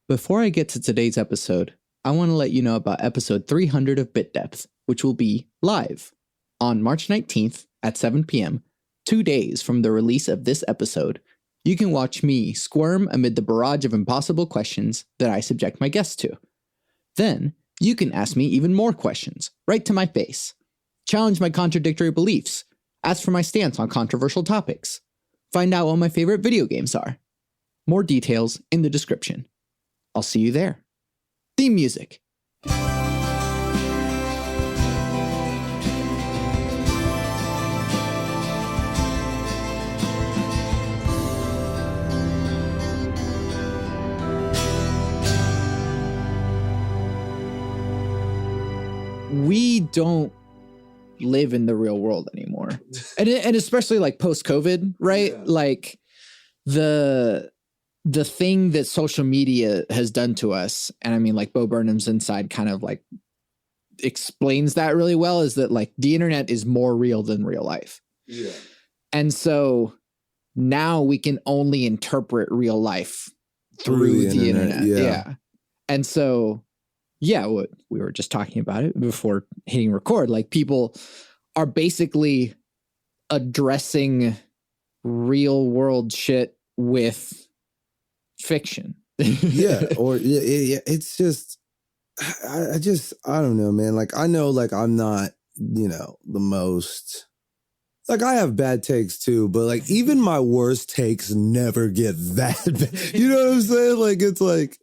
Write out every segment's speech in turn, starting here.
Before I get to today's episode, I want to let you know about episode 300 of Bit Depth, which will be live on March 19th at 7 p.m., 2 days from the release of this episode. You can watch me squirm amid the barrage of impossible questions that I subject my guests to. Then, you can ask me even more questions, right to my face. Challenge my contradictory beliefs. Ask for my stance on controversial topics. Find out what my favorite video games are. More details in the description. I'll see you there. Theme music. We don't live in the real world anymore. And especially like post-COVID, right? Yeah. Like the thing that social media has done to us, and I mean like Bo Burnham's Inside kind of like explains that really well, is that like the internet is more real than real life. Yeah. And so now we can only interpret real life through the internet. Yeah. And so, yeah, what we were just talking about it before hitting record, like people are basically addressing real world shit with fiction. It's just I don't know, man. Like I know like I'm not, the most, like I have bad takes too, but like even my worst takes never get that bad. You know what I'm saying? Like it's like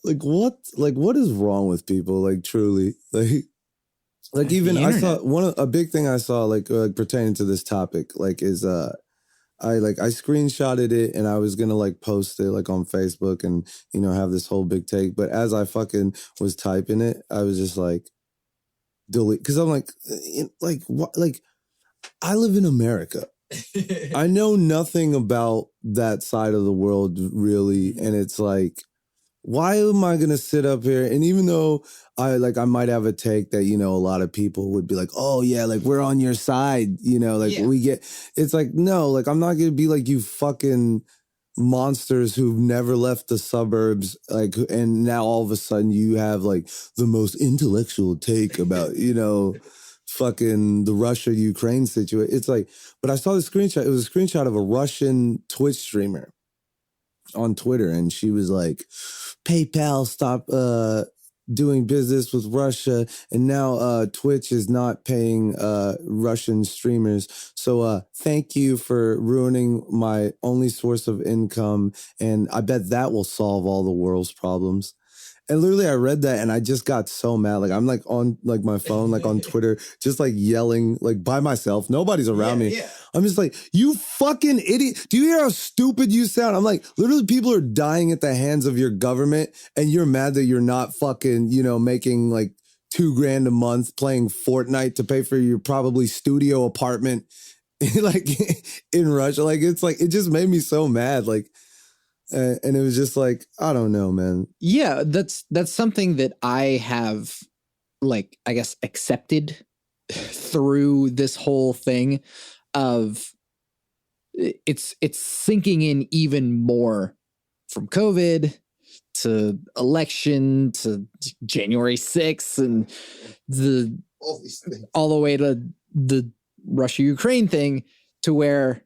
what is wrong with people? Like truly, like even I saw a big thing I saw like pertaining to this topic, like is I screenshotted it and I was gonna like post it like on Facebook and have this whole big take, but as I fucking was typing it, I was just like delete, because I'm like what, like I live in America. I know nothing about that side of the world really, and it's like, why am I going to sit up here? And even though I might have a take that, a lot of people would be like, oh yeah, like we're on your side, we get, it's like, no, like I'm not going to be like you fucking monsters who've never left the suburbs. Like, and now all of a sudden you have like the most intellectual take about, fucking the Russia-Ukraine situation. It's like, but I saw the screenshot. It was a screenshot of a Russian Twitch streamer on Twitter, and she was like, PayPal stopped doing business with Russia, and now Twitch is not paying Russian streamers. So thank you for ruining my only source of income, and I bet that will solve all the world's problems. And literally I read that and I just got so mad. Like I'm like on like my phone, like on Twitter, just like yelling like by myself. Nobody's around me. Yeah. I'm just like, you fucking idiot. Do you hear how stupid you sound? I'm like, literally people are dying at the hands of your government and you're mad that you're not fucking, making like $2,000 a month playing Fortnite to pay for your probably studio apartment like in Russia. Like, it's like, it just made me so mad. Like, and it was just like, I don't know, man. Yeah, that's something that I have, like, I guess, accepted through this whole thing of it's sinking in even more from COVID to election to January 6th and all the way to the Russia-Ukraine thing, to where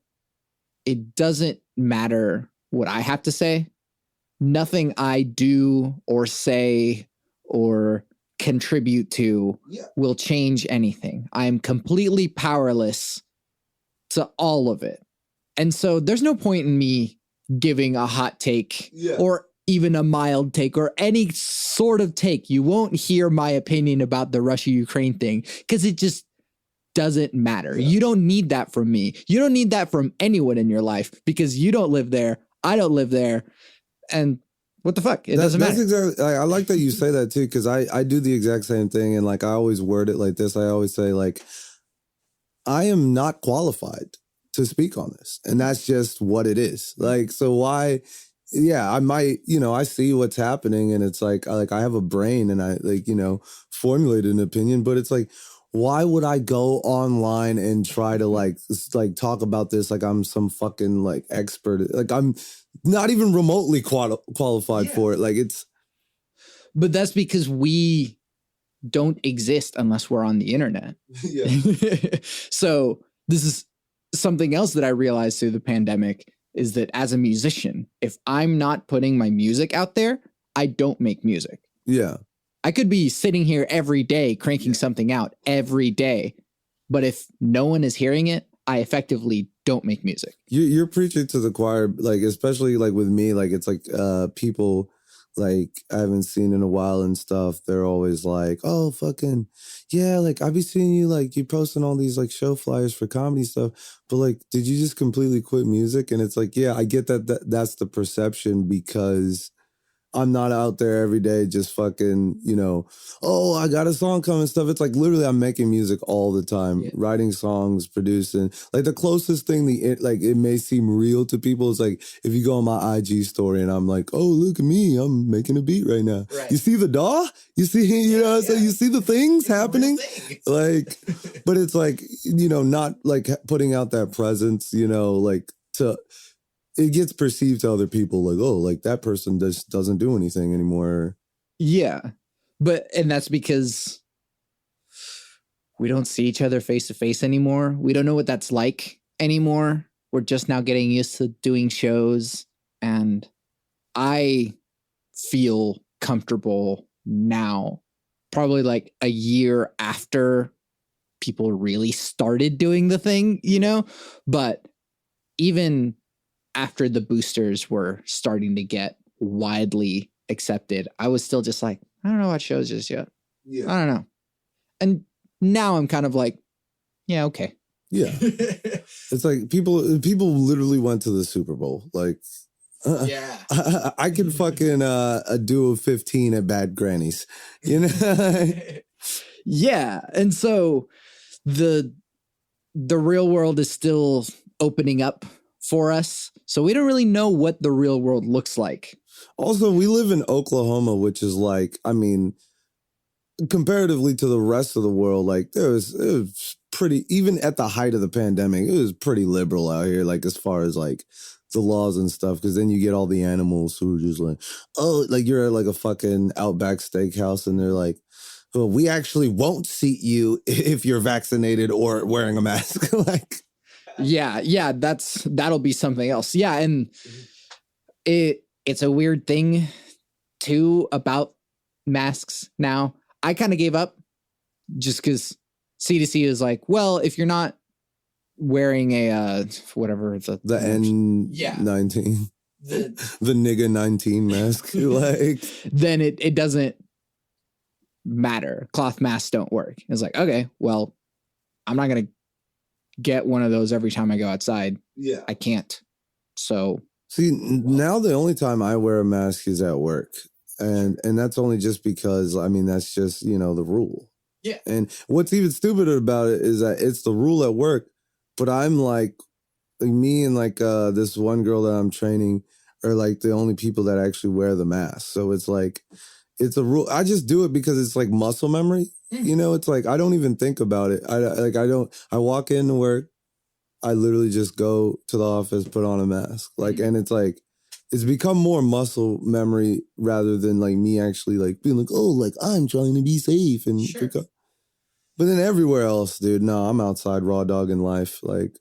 it doesn't matter what I have to say. Nothing I do or say or contribute to will change anything. I am completely powerless to all of it. And so there's no point in me giving a hot take or even a mild take or any sort of take. You won't hear my opinion about the Russia-Ukraine thing because it just doesn't matter. You don't need that from me. You don't need that from anyone in your life because you don't live there. I don't live there. And what the fuck? It doesn't matter. That's exactly, I like that you say that too, because I do the exact same thing. And like, I always word it like this. I always say like, I am not qualified to speak on this. And that's just what it is. Like, so why, I might, I see what's happening and it's like I have a brain and I like, formulate an opinion, but it's like, why would I go online and try to like talk about this like I'm some fucking like expert? Like I'm not even remotely qualified for it. Like it's. But that's because we don't exist unless we're on the internet. Yeah. So this is something else that I realized through the pandemic is that as a musician, if I'm not putting my music out there, I don't make music. Yeah. I could be sitting here every day cranking something out every day, but if no one is hearing it, I effectively don't make music. You're preaching to the choir, like especially like with me, like it's like people like I haven't seen in a while and stuff. They're always like, "Oh, fucking yeah!" Like I be seeing you like you posting all these like show flyers for comedy stuff, but like, did you just completely quit music? And it's like, yeah, I get that's the perception because I'm not out there every day just fucking, you know, oh, I got a song coming stuff. It's like literally I'm making music all the time, writing songs, producing. Like the closest thing, like it may seem real to people is like if you go on my IG story and I'm like, oh, look at me, I'm making a beat right now. Right. You see the DAW? You see, so you see the things happening? Like, but it's like, you know, not like putting out that presence, you know, like it gets perceived to other people like, oh, like that person just doesn't do anything anymore. Yeah. And that's because we don't see each other face to face anymore. We don't know what that's like anymore. We're just now getting used to doing shows. And I feel comfortable now, probably like a year after people really started doing the thing, you know? But even after the boosters were starting to get widely accepted, I was still just like, I don't know what shows just yet. Yeah. I don't know. And now I'm kind of like, yeah, okay. Yeah. It's like people literally went to the Super Bowl. Like, I can fucking do a 15 at Bad Granny's, you know? Yeah. And so the real world is still opening up for us. So we don't really know what the real world looks like. Also, we live in Oklahoma, which is like, I mean, comparatively to the rest of the world, like it was pretty, even at the height of the pandemic, it was pretty liberal out here, like as far as like the laws and stuff. Because then you get all the animals who are just like, oh, like you're at like a fucking Outback Steakhouse and they're like, well, we actually won't seat you if you're vaccinated or wearing a mask. Like, yeah, that'll be something else. Yeah, and it's a weird thing too about masks now. I kind of gave up just because CDC is like, well, if you're not wearing a whatever the N19, the nigga 19 mask, like then it doesn't matter. Cloth masks don't work. It's like, okay, well, I'm not gonna get one of those every time I go outside. Yeah, I can't. So see, now the only time I wear a mask is at work. And that's only just because, I mean, that's just, you know, the rule. Yeah. And what's even stupider about it is that it's the rule at work, but I'm like me and like this one girl that I'm training are like the only people that actually wear the mask. So it's like, it's a rule. I just do it because it's like muscle memory. You know, it's like, I don't even think about it. I walk into work. I literally just go to the office, put on a mask. Like, and it's like, it's become more muscle memory rather than like me actually like being like, oh, like I'm trying to be safe and sure. But then everywhere else, dude, no, I'm outside raw dogging life. Like,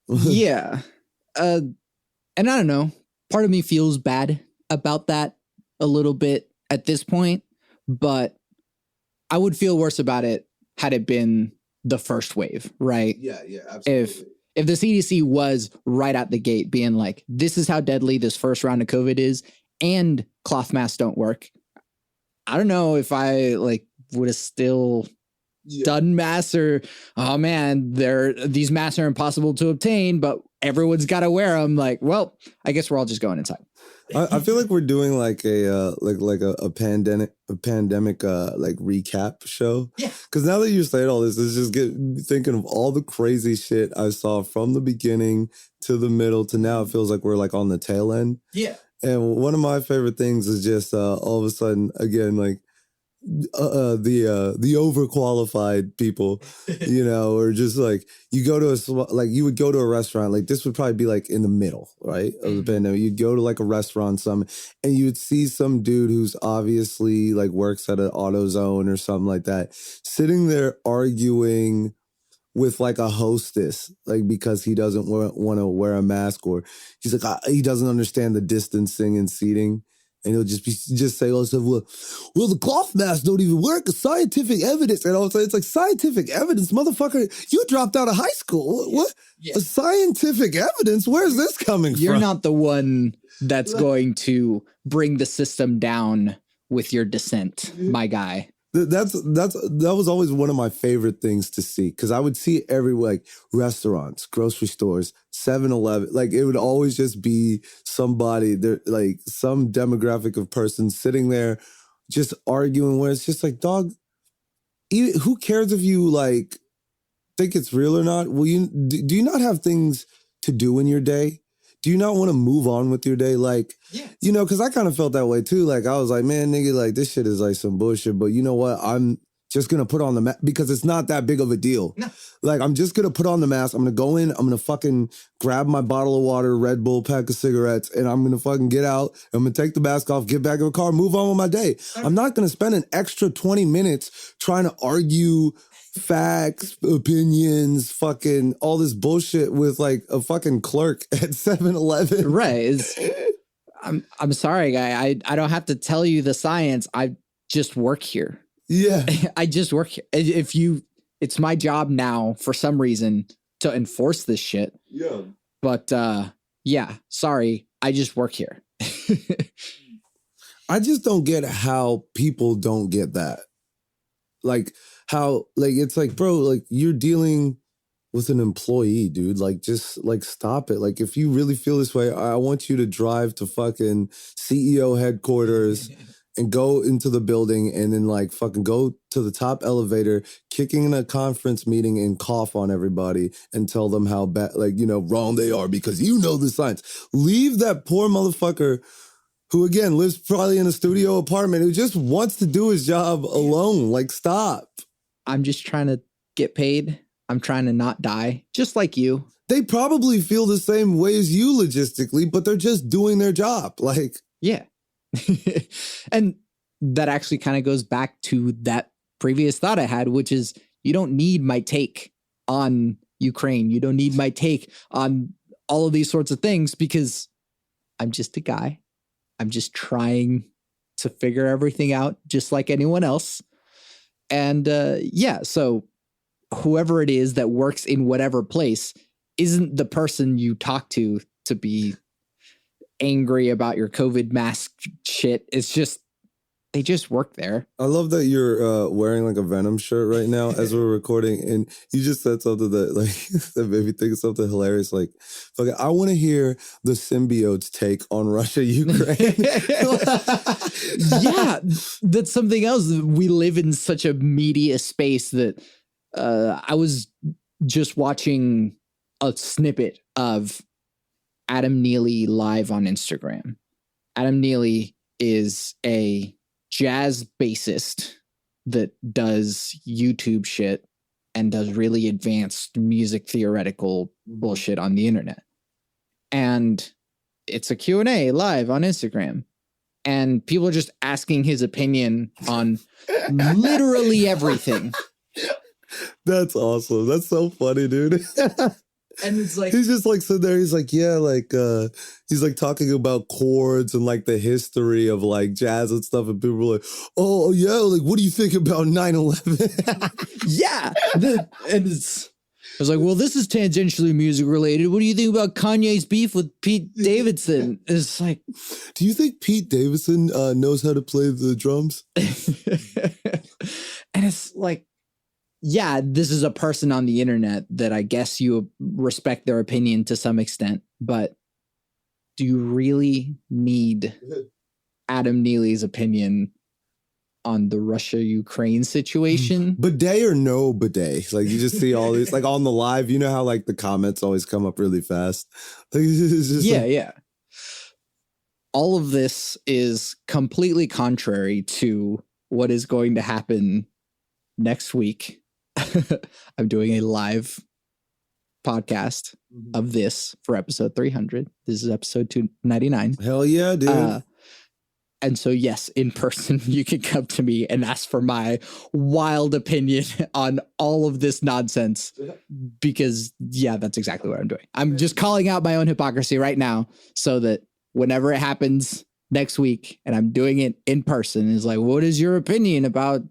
yeah. And I don't know, part of me feels bad about that a little bit at this point, but I would feel worse about it had it been the first wave, right? Yeah, absolutely. If the CDC was right out the gate being like, this is how deadly this first round of COVID is, and cloth masks don't work, I don't know if I like would have still done masks or, oh man, these masks are impossible to obtain, but everyone's got to wear them. Like, well, I guess we're all just going inside. I feel like we're doing like a pandemic like recap show. Yeah. Because now that you're saying all this, it's just thinking of all the crazy shit I saw from the beginning to the middle to now. It feels like we're like on the tail end. Yeah. And one of my favorite things is just all of a sudden again like the overqualified people, you know, or just like you go to you would go to a restaurant, like this would probably be like in the middle, right, of the pandemic. You'd go to like a restaurant, and you would see some dude who's obviously like works at an AutoZone or something like that, sitting there arguing with like a hostess, like because he doesn't want to wear a mask, or he's like he doesn't understand the distancing and seating. And he'll just say, well, the cloth masks don't even work. It's scientific evidence. And I'll say, it's like scientific evidence, motherfucker. You dropped out of high school. What? Yeah. Scientific evidence? Where's this coming from? You're not the one that's going to bring the system down with your dissent, my guy. That was always one of my favorite things to see, because I would see it everywhere, like restaurants, grocery stores, 7-Eleven. Like it would always just be somebody there, like some demographic of person sitting there just arguing, where it's just like, dog, who cares if you like think it's real or not? Do you not have things to do in your day? Do you not want to move on with your day? Like, yeah. You know, because I kind of felt that way too. Like, I was like, man, nigga, like, this shit is like some bullshit. But you know what? I'm just going to put on the mask because it's not that big of a deal. No. Like, I'm just going to put on the mask. I'm going to go in. I'm going to fucking grab my bottle of water, Red Bull, pack of cigarettes, and I'm going to fucking get out. I'm going to take the mask off, get back in the car, move on with my day. Okay. I'm not going to spend an extra 20 minutes trying to argue facts, opinions, fucking all this bullshit with like a fucking clerk at 7-Eleven. Right. I'm sorry, guy. I don't have to tell you the science. I just work here. Yeah. I just work here. It's my job now for some reason to enforce this shit. Yeah. But yeah, sorry. I just work here. I just don't get how people don't get that. Like how, like, it's like, bro, like you're dealing with an employee, dude. Like, just like, stop it. Like, if you really feel this way, I want you to drive to fucking CEO headquarters and go into the building and then like fucking go to the top elevator, kicking in a conference meeting and cough on everybody and tell them how bad, like, you know, wrong they are because you know the science. Leave that poor motherfucker who, again, lives probably in a studio apartment, who just wants to do his job alone. Like, stop. I'm just trying to get paid. I'm trying to not die, just like you. They probably feel the same way as you logistically, but they're just doing their job. Like, yeah. And that actually kind of goes back to that previous thought I had, which is you don't need my take on Ukraine. You don't need my take on all of these sorts of things because I'm just a guy. I'm just trying to figure everything out just like anyone else. And yeah, so whoever it is that works in whatever place isn't the person you talk to be angry about your COVID mask shit. It's just, they just work there. I love that you're wearing like a Venom shirt right now as we're recording, and you just said something that like that made me think of something hilarious. Like, fucking, I want to hear the symbiotes take on Russia, Ukraine. Yeah, that's something else. We live in such a media space that I was just watching a snippet of Adam Neely live on Instagram. Adam Neely is a jazz bassist that does YouTube shit and does really advanced music theoretical bullshit on the internet. And it's a Q&A live on Instagram. And people are just asking his opinion on literally everything. That's awesome. That's so funny, dude. And it's like, he's just like sitting there. He's like, yeah, like, he's like talking about chords and like the history of like jazz and stuff. And people are like, oh, yeah, like, what do you think about 9/11? Yeah. And it's like, well, this is tangentially music related. What do you think about Kanye's beef with Pete Davidson? It's like, do you think Pete Davidson knows how to play the drums? And it's like, yeah, this is a person on the internet that I guess you respect their opinion to some extent, but do you really need Adam Neely's opinion on the Russia-Ukraine situation? Bidet or no bidet? Like, you just see all these, like on the live, you know how like the comments always come up really fast? Like, it's just yeah. All of this is completely contrary to what is going to happen next week. I'm doing a live podcast of this for episode 300. This is episode 299. Hell yeah, dude. And so, yes, in person, you can come to me and ask for my wild opinion on all of this nonsense because, yeah, that's exactly what I'm doing. I'm just calling out my own hypocrisy right now so that whenever it happens next week and I'm doing it in person, it's like, what is your opinion about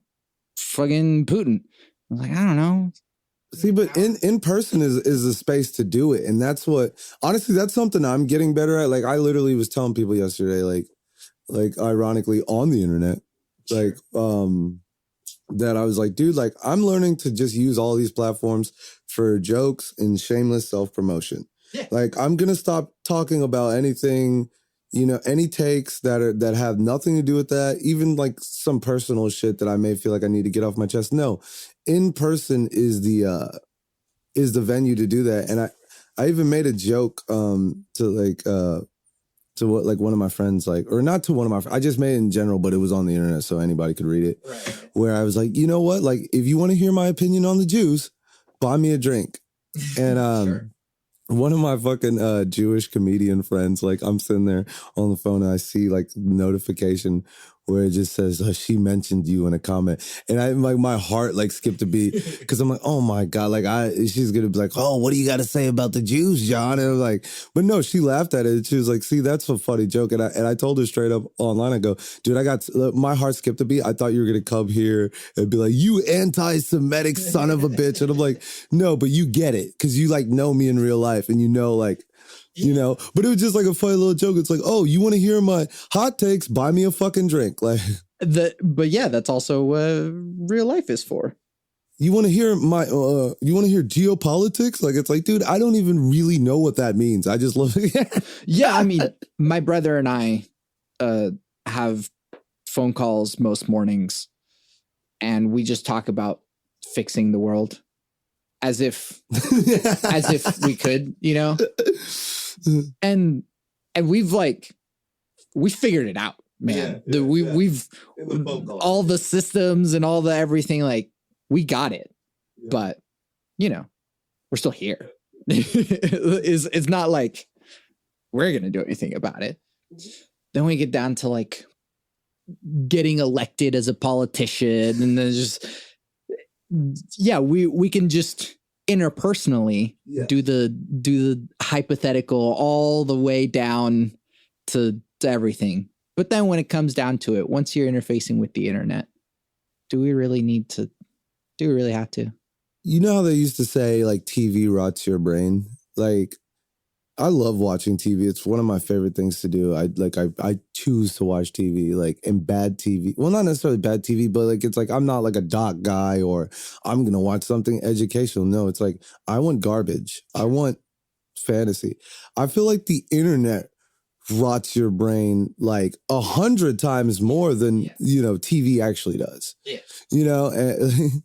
fucking Putin? I'm like, I don't know. See, but in person is a space to do it. And that's what, honestly, that's something I'm getting better at. Like, I literally was telling people yesterday, like ironically on the internet, like, that I was like, dude, like I'm learning to just use all these platforms for jokes and shameless self-promotion. Yeah. Like I'm going to stop talking about anything, you know, any takes that have nothing to do with that, even like some personal shit that I may feel like I need to get off my chest. No, in person is the venue to do that. And I even made a joke, to what, like one of my friends, like, or not to one of my, I just made it in general, but it was on the internet so anybody could read it. Right. Where I was like, you know what? Like, if you want to hear my opinion on the Jews, buy me a drink. And sure. One of my fucking Jewish comedian friends, like I'm sitting there on the phone and I see like notification where it just says, she mentioned you in a comment. And I like my heart like skipped a beat because I'm like, oh my God, like she's going to be like, oh, what do you got to say about the Jews, John? And I'm like, but no, she laughed at it. And she was like, see, that's a funny joke. And I told her straight up online, I go, dude, my heart skipped a beat. I thought you were going to come here and be like, you anti-Semitic son of a bitch. And I'm like, no, but you get it. Cause you like know me in real life and you know, like, you know, but it was just like a funny little joke. It's like, oh, you want to hear my hot takes? Buy me a fucking drink. Like, but yeah, that's also what real life is for. You want to hear you want to hear geopolitics? Like, it's like, dude, I don't even really know what that means. I just love it. Yeah. I mean, my brother and I have phone calls most mornings and we just talk about fixing the world as if we could, you know? And we figured it out, man. We've all the systems and all the everything, like we got it, but you know, we're still here. It's not like we're going to do anything about it. Then we get down to like getting elected as a politician and then just, we can just interpersonally do the hypothetical all the way down to everything. But then when it comes down to it, once you're interfacing with the internet, do we really have to? You know how they used to say like TV rots your brain? Like I love watching TV. It's one of my favorite things to do. I choose to watch TV, like, and bad TV. Well, not necessarily bad TV, but like, it's like, I'm not like a doc guy or I'm going to watch something educational. No, it's like, I want garbage. I want fantasy. I feel like the internet rots your brain like 100 times more than, you know, TV actually does. Yeah. You know, and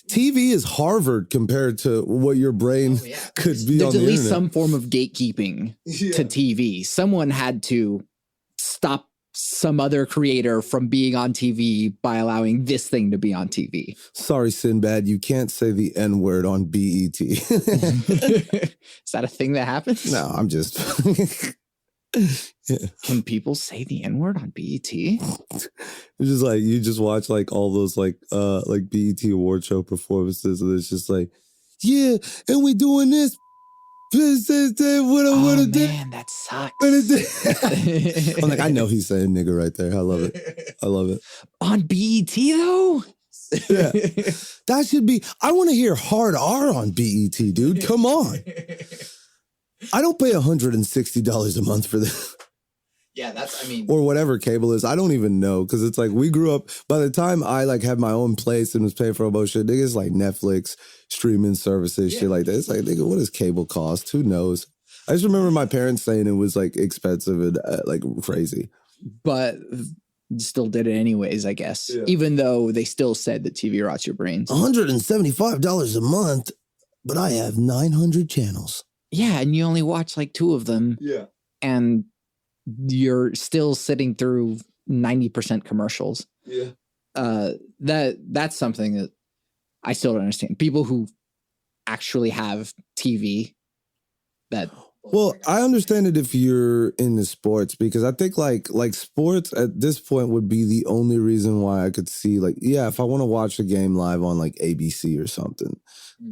TV is Harvard compared to what your brain could be. There's on the at least internet. some form of gatekeeping to TV. Someone had to stop some other creator from being on TV by allowing this thing to be on TV. Sorry, Sinbad, you can't say the N-word on BET. Is that a thing that happens? No, I'm just... Can people say the N-word on BET? It's just like you just watch like all those like BET award show performances and it's just like, yeah, and we doing this. Oh man, that sucks. I'm like, I know he's saying nigga right there. I love it. I love it. On BET though? Yeah. That should be, I want to hear hard R on BET, dude. Come on. I don't pay $160 a month for this. Yeah, that's, I mean. Or whatever cable is. I don't even know. Because it's like, we grew up, by the time I like had my own place and was paying for a bunch of shit, niggas like Netflix, streaming services, shit like that. It's like, nigga, what does cable cost? Who knows? I just remember my parents saying it was like expensive and like crazy. But still did it anyways, I guess. Yeah. Even though they still said that TV rots your brains. $175 a month, but I have 900 channels. Yeah, and you only watch like 2 of them. Yeah. And you're still sitting through 90% commercials. Yeah. That's something that I still don't understand. People who actually have TV that. Well, I understand it if you're into sports, because I think like sports at this point would be the only reason why I could see, like, yeah, if I want to watch a game live on like ABC or something,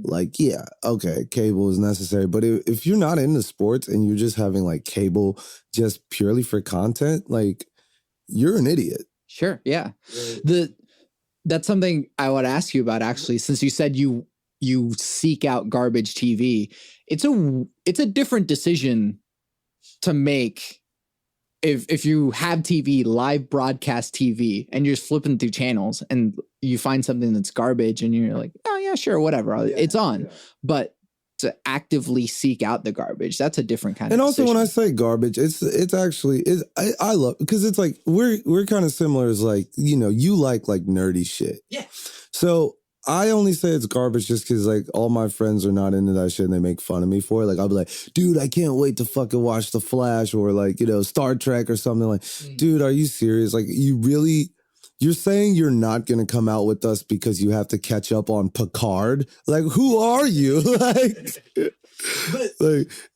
like, yeah, okay, cable is necessary. But if you're not into sports and you're just having like cable just purely for content, like, you're an idiot. Sure, yeah. That's something I would ask you about, actually, since you said you seek out garbage TV. It's a different decision to make if you have TV, live broadcast TV, and you're just flipping through channels and you find something that's garbage and you're like, oh yeah, sure, whatever, it's on. Yeah. But to actively seek out the garbage, that's a different kind of decision. And also, when I say garbage, it's actually I love, because it's like we're kind of similar as, like, you know, you like nerdy shit. Yeah. So I only say it's garbage just because, like, all my friends are not into that shit and they make fun of me for it. Like, I'll be like, dude, I can't wait to fucking watch The Flash, or, like, you know, Star Trek or something. Like, dude, are you serious? Like, you're saying you're not going to come out with us because you have to catch up on Picard? Like, who are you? Like,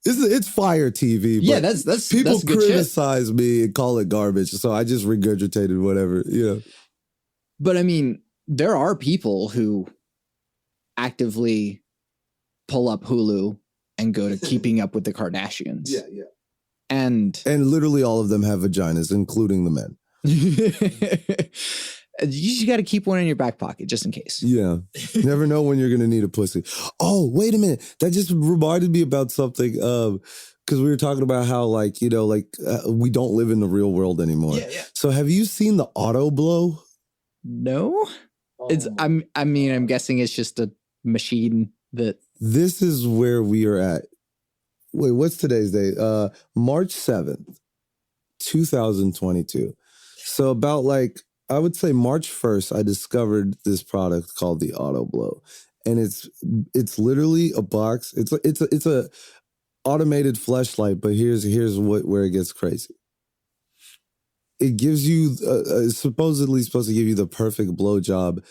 it's fire TV. But yeah, that's people that's good criticize shit. me and call it garbage, so I just regurgitated whatever, you know. But I mean, there are people who actively pull up Hulu and go to Keeping Up with the Kardashians. Yeah, yeah. And literally all of them have vaginas, including the men. You just got to keep one in your back pocket just in case. Yeah. Never know when you're going to need a pussy. Oh, wait a minute. That just reminded me about something. Because we were talking about how, like, you know, like, we don't live in the real world anymore. Yeah, yeah. So have you seen the auto blow? No. I'm guessing it's just a machine that. This is where we are at. Wait, what's today's date? March 7th, 2022. So about, like, I would say March 1st, I discovered this product called the Auto Blow. And it's literally a box. It's a automated fleshlight, but here's where it gets crazy. It gives you supposedly supposed to give you the perfect blowjob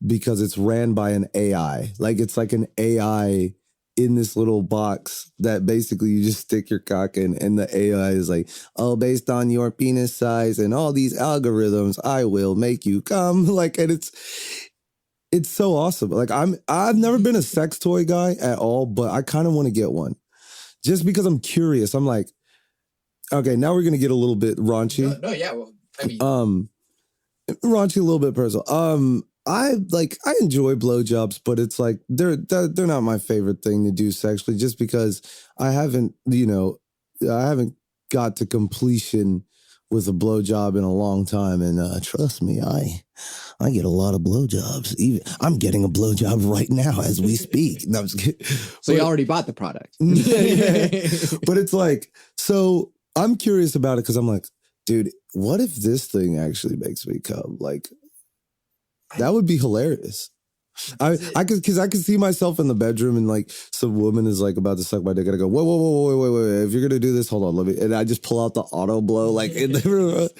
because it's ran by an AI. Like, it's like an AI in this little box that basically you just stick your cock in, and the AI is like, oh, based on your penis size and all these algorithms, I will make you come. Like, and it's so awesome. Like, I've never been a sex toy guy at all, but I kind of want to get one just because I'm curious. I'm like, okay, now we're going to get a little bit raunchy. No, yeah. Well, I mean, raunchy, a little bit personal. I enjoy blowjobs, but it's like they're not my favorite thing to do sexually, just because I haven't got to completion with a blowjob in a long time. And trust me, I get a lot of blowjobs. Even I'm getting a blowjob right now as we speak. No, I'm just kidding. So you already bought the product. Yeah. But it's like, so I'm curious about it because I'm like, dude, what if this thing actually makes me come? Like, that would be hilarious. I could see myself in the bedroom and, like, some woman is like about to suck my dick, and I go, wait. If you're gonna do this, hold on, let me. And I just pull out the auto blow, like, in the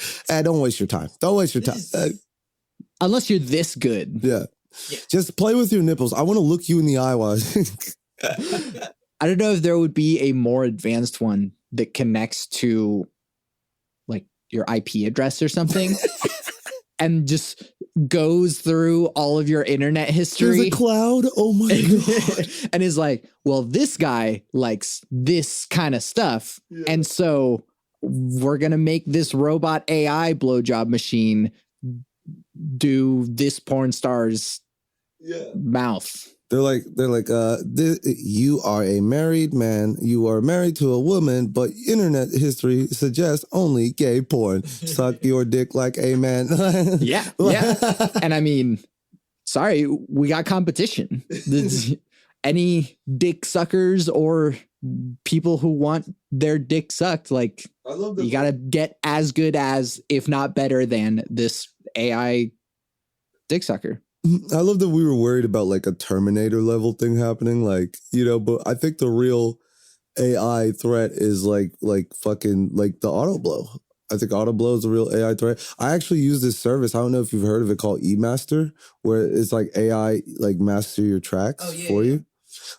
don't waste your time. Don't waste your time. Unless you're this good. Yeah. Just play with your nipples. I want to look you in the eye while. I don't know if there would be a more advanced one that connects to, like, your IP address or something. And just goes through all of your internet history. There's a cloud? Oh my God. And is like, well, this guy likes this kind of stuff. Yeah. And so we're going to make this robot AI blowjob machine do this porn star's mouth. They're like, you are a married man. You are married to a woman, but internet history suggests only gay porn. Suck your dick like a man. Yeah. And I mean, sorry, we got competition. Any dick suckers or people who want their dick sucked, like, you got to get as good as, if not better than, this AI dick sucker. I love that we were worried about, like, a Terminator level thing happening, like, you know, but I think the real AI threat is like fucking, like, the auto blow. I think Autoblow is a real AI threat. I actually use this service. I don't know if you've heard of it, called eMaster, where it's like AI like master your tracks for you.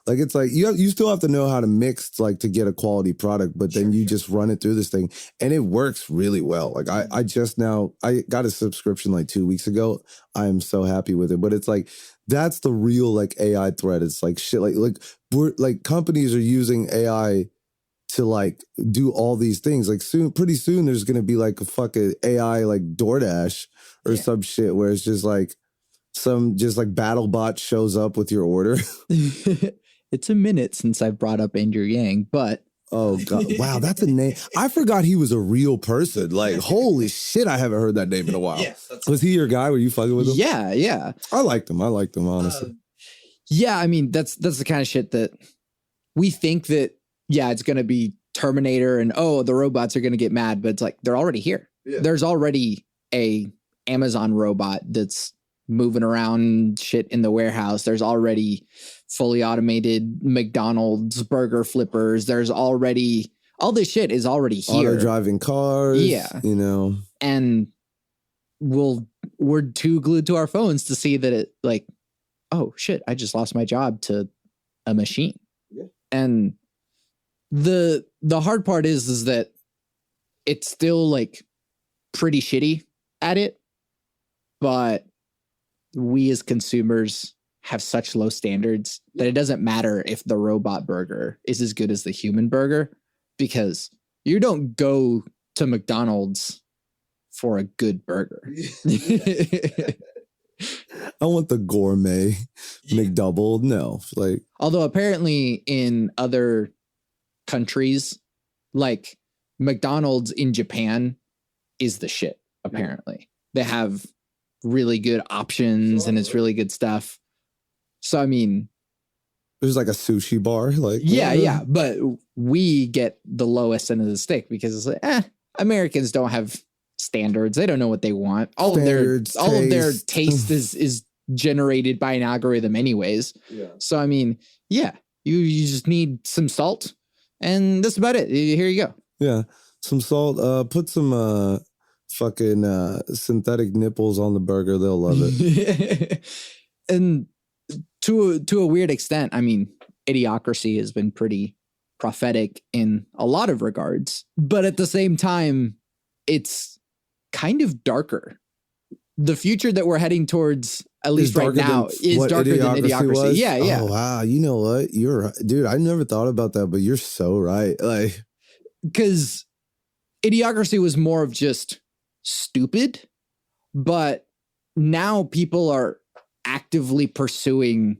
Like it's like you still have to know how to mix like to get a quality product, but then you just run it through this thing and it works really well. Like I got a subscription like 2 weeks ago. I am so happy with it. But it's like that's the real like AI threat. It's like shit. Like we're like companies are using AI to like do all these things. Like pretty soon there's gonna be like a fucking AI like DoorDash or some shit where it's just like some just like battle bot shows up with your order. It's a minute since I brought up Andrew Yang, but oh god, wow, that's a name. I forgot he was a real person. Like holy shit, I haven't heard that name in a while. Yes, was he your guy? Were you fucking with him? Yeah. I liked him honestly. Yeah, I mean that's the kind of shit that we think that it's gonna be Terminator and the robots are gonna get mad, but it's like they're already here. Yeah. There's already a Amazon robot that's moving around shit in the warehouse. There's already fully automated McDonald's burger flippers. There's already all this shit is already here. Auto driving cars. Yeah. You know. And we're too glued to our phones to see that it like, oh shit, I just lost my job to a machine. Yeah. And the hard part is that it's still like pretty shitty at it, but we as consumers have such low standards that it doesn't matter if the robot burger is as good as the human burger, because you don't go to McDonald's for a good burger. I want the gourmet McDouble. No, like, although apparently in other countries, like McDonald's in Japan is the shit. Apparently they have really good options and it's really good stuff. So I mean, there's like a sushi bar, like yeah, but we get the lowest end of the stick because it's like, Americans don't have standards. They don't know what they want. All of their taste is generated by an algorithm anyways. Yeah. So I mean, you just need some salt and that's about it. Here you go. Yeah, some salt. Put some fucking synthetic nipples on the burger. They'll love it. And to a weird extent, I mean, Idiocracy has been pretty prophetic in a lot of regards, but at the same time, it's kind of darker. The future that we're heading towards, at least right now, is darker than Idiocracy. Yeah. Oh, wow. You know what? Dude, I never thought about that, but you're so right. Like, because Idiocracy was more of just stupid, but now people are actively pursuing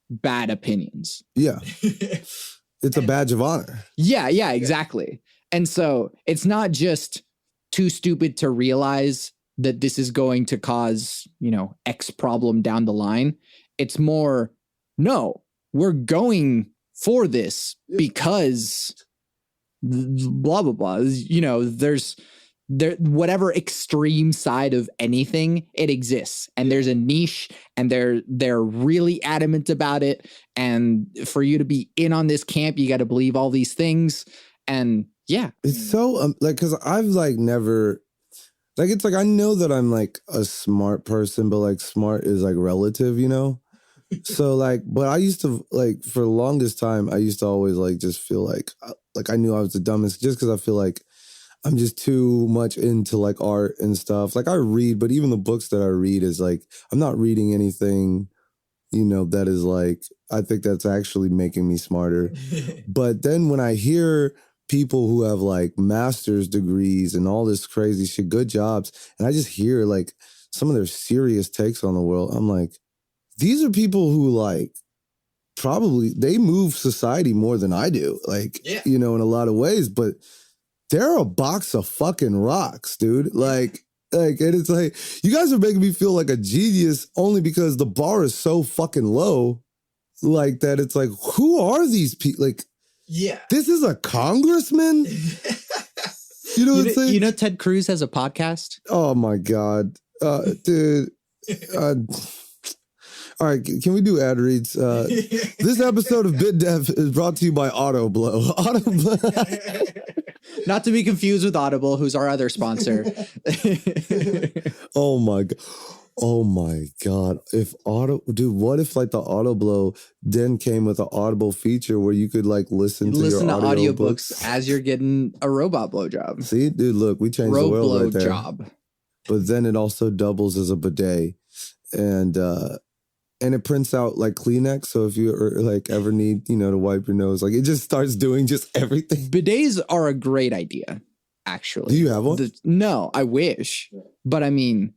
bad opinions. Yeah. It's a badge of honor. Yeah, exactly. And so it's not just too stupid to realize that this is going to cause, X problem down the line. It's more, no, we're going for this because blah, blah, blah. There's whatever extreme side of anything, it exists. And there's a niche and they're really adamant about it. And for you to be in on this camp, you got to believe all these things. And yeah. It's so because I've like never, like, it's like, I know that I'm like a smart person, but like smart is like relative, So like, but I used to like, for the longest time, I used to always like just feel like I knew I was the dumbest just because I feel like I'm just too much into like art and stuff. Like I read, but even the books that I read is like, I'm not reading anything, that is like, I think that's actually making me smarter. But then when I hear people who have like master's degrees and all this crazy shit, good jobs, and I just hear like some of their serious takes on the world, I'm like, these are people who like probably they move society more than I do, like, in a lot of ways, but they're a box of fucking rocks, dude. Like, and it's like, you guys are making me feel like a genius only because the bar is so fucking low, like that. It's like, who are these people? Like, this is a congressman. You know what I'm saying? Ted Cruz has a podcast. Oh my god, dude. All right, can we do ad reads? This episode of Bit Dev is brought to you by Auto Blow. Auto Blow. Not to be confused with Audible, who's our other sponsor. Oh my god. Oh my god. What if like the Auto Blow then came with an Audible feature where you could like listen to audiobooks as you're getting a robot blowjob. See, dude, look, we changed the world right there. Job. But then it also doubles as a bidet. And it prints out like Kleenex. So if you like ever need, to wipe your nose, like it just starts doing just everything. Bidets are a great idea, actually. Do you have one? No, I wish. But I mean,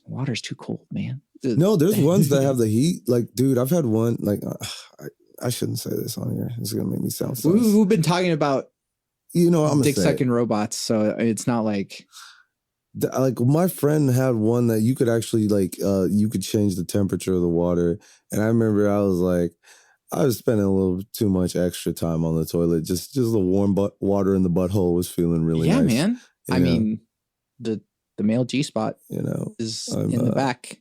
water's too cold, man. No, there's ones that have the heat. Like, dude, I've had one. Like, I shouldn't say this on here. It's gonna make me sound. We've been talking about, I'm dick sucking robots, so it's not like. Like my friend had one that you could actually like, you could change the temperature of the water. And I remember I was spending a little too much extra time on the toilet. Just the warm water in the butthole was feeling really nice. Yeah, man. I mean, the male G spot, is in the back.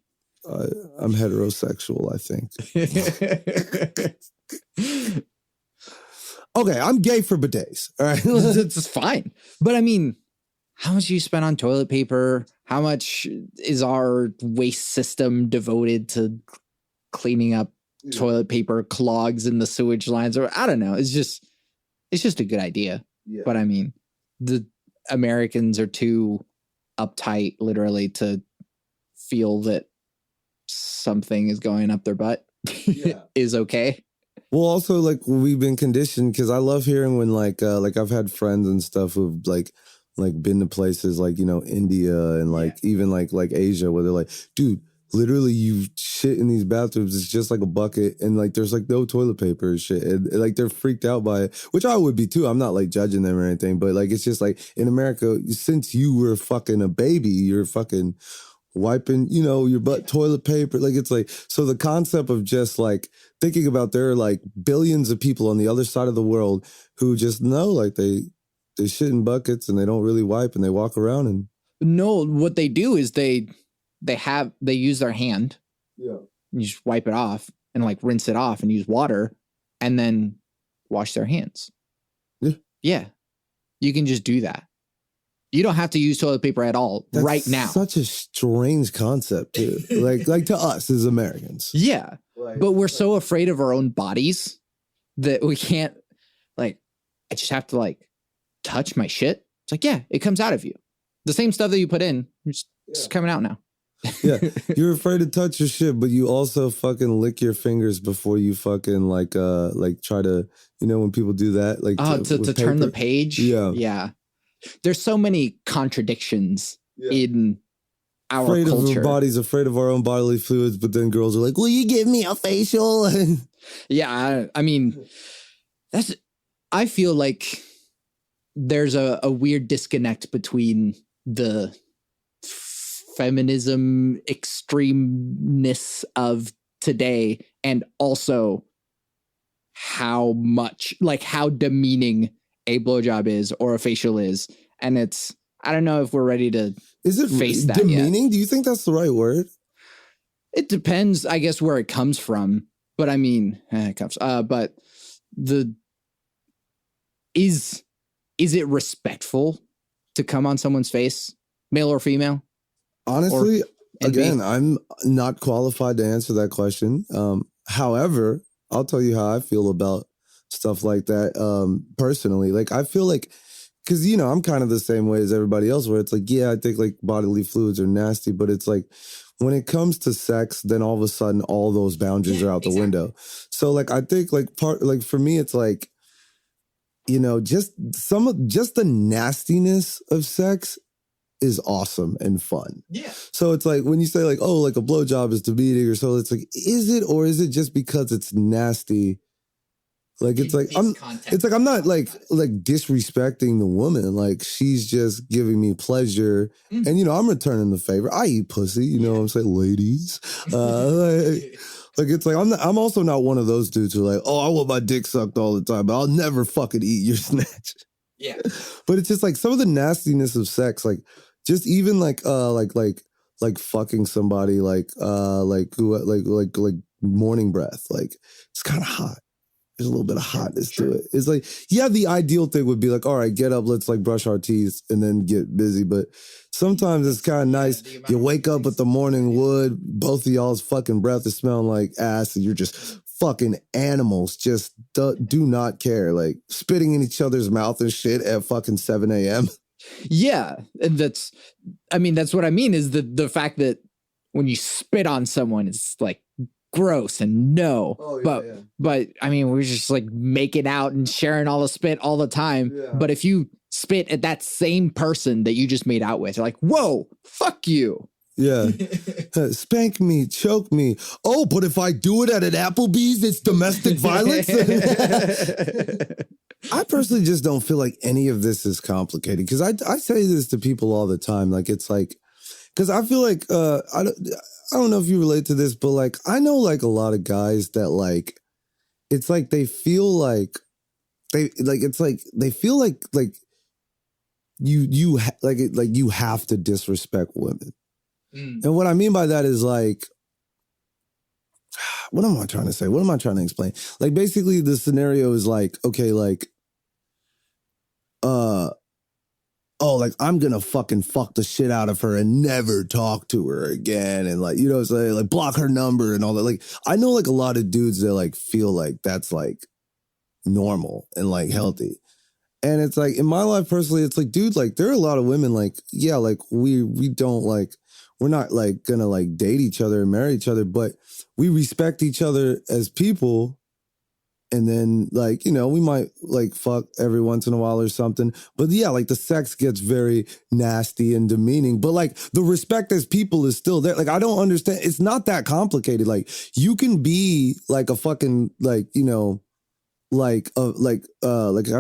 I'm heterosexual, I think. Okay, I'm gay for bidets. All right, it's fine. But I mean, how much do you spend on toilet paper? How much is our waste system devoted to cleaning up toilet paper clogs in the sewage lines? Or I don't know. It's just a good idea. Yeah. But I mean, the Americans are too uptight, literally, to feel that something is going up their butt is okay. Well, also, like, we've been conditioned, because I love hearing when like I've had friends and stuff who've like been to places like, India and like even like Asia, where they're like, dude, literally you shit in these bathrooms. It's just like a bucket. And like, there's like no toilet paper and shit. And like, they're freaked out by it, which I would be too. I'm not like judging them or anything, but like, it's just like in America, since you were fucking a baby, you're fucking wiping, your butt toilet paper. Like, it's like, so the concept of just like thinking about there are like billions of people on the other side of the world who just know, like they shit in buckets and they don't really wipe and they walk around and. No, what they do is they use their hand. Yeah. And you just wipe it off and like rinse it off and use water and then wash their hands. Yeah. Yeah. You can just do that. You don't have to use toilet paper at all. That's right now. Such a strange concept, too. like to us as Americans. Yeah. But we're so afraid of our own bodies that we can't, like, I just have to like touch my shit. It's like, yeah, it comes out of you. The same stuff that you put in, it's coming out now. Yeah, you're afraid to touch your shit, but you also fucking lick your fingers before you fucking like try to, when people do that, like to turn the page. Yeah. There's so many contradictions in our afraid culture. Of our bodies, afraid of our own bodily fluids, but then girls are like, "Will you give me a facial?" Yeah, I mean, I feel like there's a weird disconnect between the feminism extremeness of today and also how demeaning a blowjob is or a facial is. And I don't know if we're ready to face that demeaning yet. Do you think that's the right word? It depends, I guess, where it comes from. But I mean, but is it respectful to come on someone's face, male or female? Honestly, again, I'm not qualified to answer that question. However, I'll tell you how I feel about stuff like that. Personally, like I feel like, because I'm kind of the same way as everybody else, where it's like, yeah, I think like bodily fluids are nasty, but it's like when it comes to sex, then all of a sudden all those boundaries are out the window. So like I think like for me, it's like, just the nastiness of sex is awesome and fun. Yeah. So it's like when you say like, oh, like a blowjob is demeaning or so, it's like, is it, or is it just because it's nasty? Like it's like I'm not like disrespecting the woman. Like she's just giving me pleasure, and I'm returning the favor. I eat pussy, you know what I'm saying, ladies. Like it's like I'm also not one of those dudes who are like, oh, I want my dick sucked all the time, but I'll never fucking eat your snatch. Yeah. But it's just like some of the nastiness of sex, like just even like like fucking somebody like morning breath. Like it's kind of hot. There's a little bit of hotness to it. It's like, yeah, the ideal thing would be like, all right, get up, let's like brush our teeth and then get busy. But sometimes it's kind of nice. You wake up with the morning wood, both of y'all's fucking breath is smelling like ass, and you're just fucking animals. Just do not care. Like spitting in each other's mouth and shit at fucking 7 a.m. Yeah. And that's what I mean is the fact that when you spit on someone, it's like gross and but I mean, we're just like making out and sharing all the spit all the time. Yeah. But if you spit at that same person that you just made out with, you're like, whoa, fuck you. Yeah. Spank me, choke me. Oh, but if I do it at an Applebee's, it's domestic violence. I personally just don't feel like any of this is complicated, because I say this to people all the time. Like, it's like, because I feel like, I don't know if you relate to this, but like, I know like a lot of guys that like, it's like they feel like they feel like you have to disrespect women. And what I mean by that is like, what am I trying to say? What am I trying to explain? Like, basically the scenario is like, okay, like, oh, like, I'm gonna fucking fuck the shit out of her and never talk to her again. And like, you know what I'm saying? Like, block her number and all that. Like, I know like a lot of dudes that like feel like that's like normal and like healthy. And it's like, in my life personally, it's like, dude, like there are a lot of women like, yeah, like we don't like, we're not like gonna like date each other and marry each other, but we respect each other as people. And then like, you know, we might like fuck every once in a while or something. But yeah, like the sex gets very nasty and demeaning. But like the respect as people is still there. Like, I don't understand. It's not that complicated. Like, you can be like a fucking like, you know, like how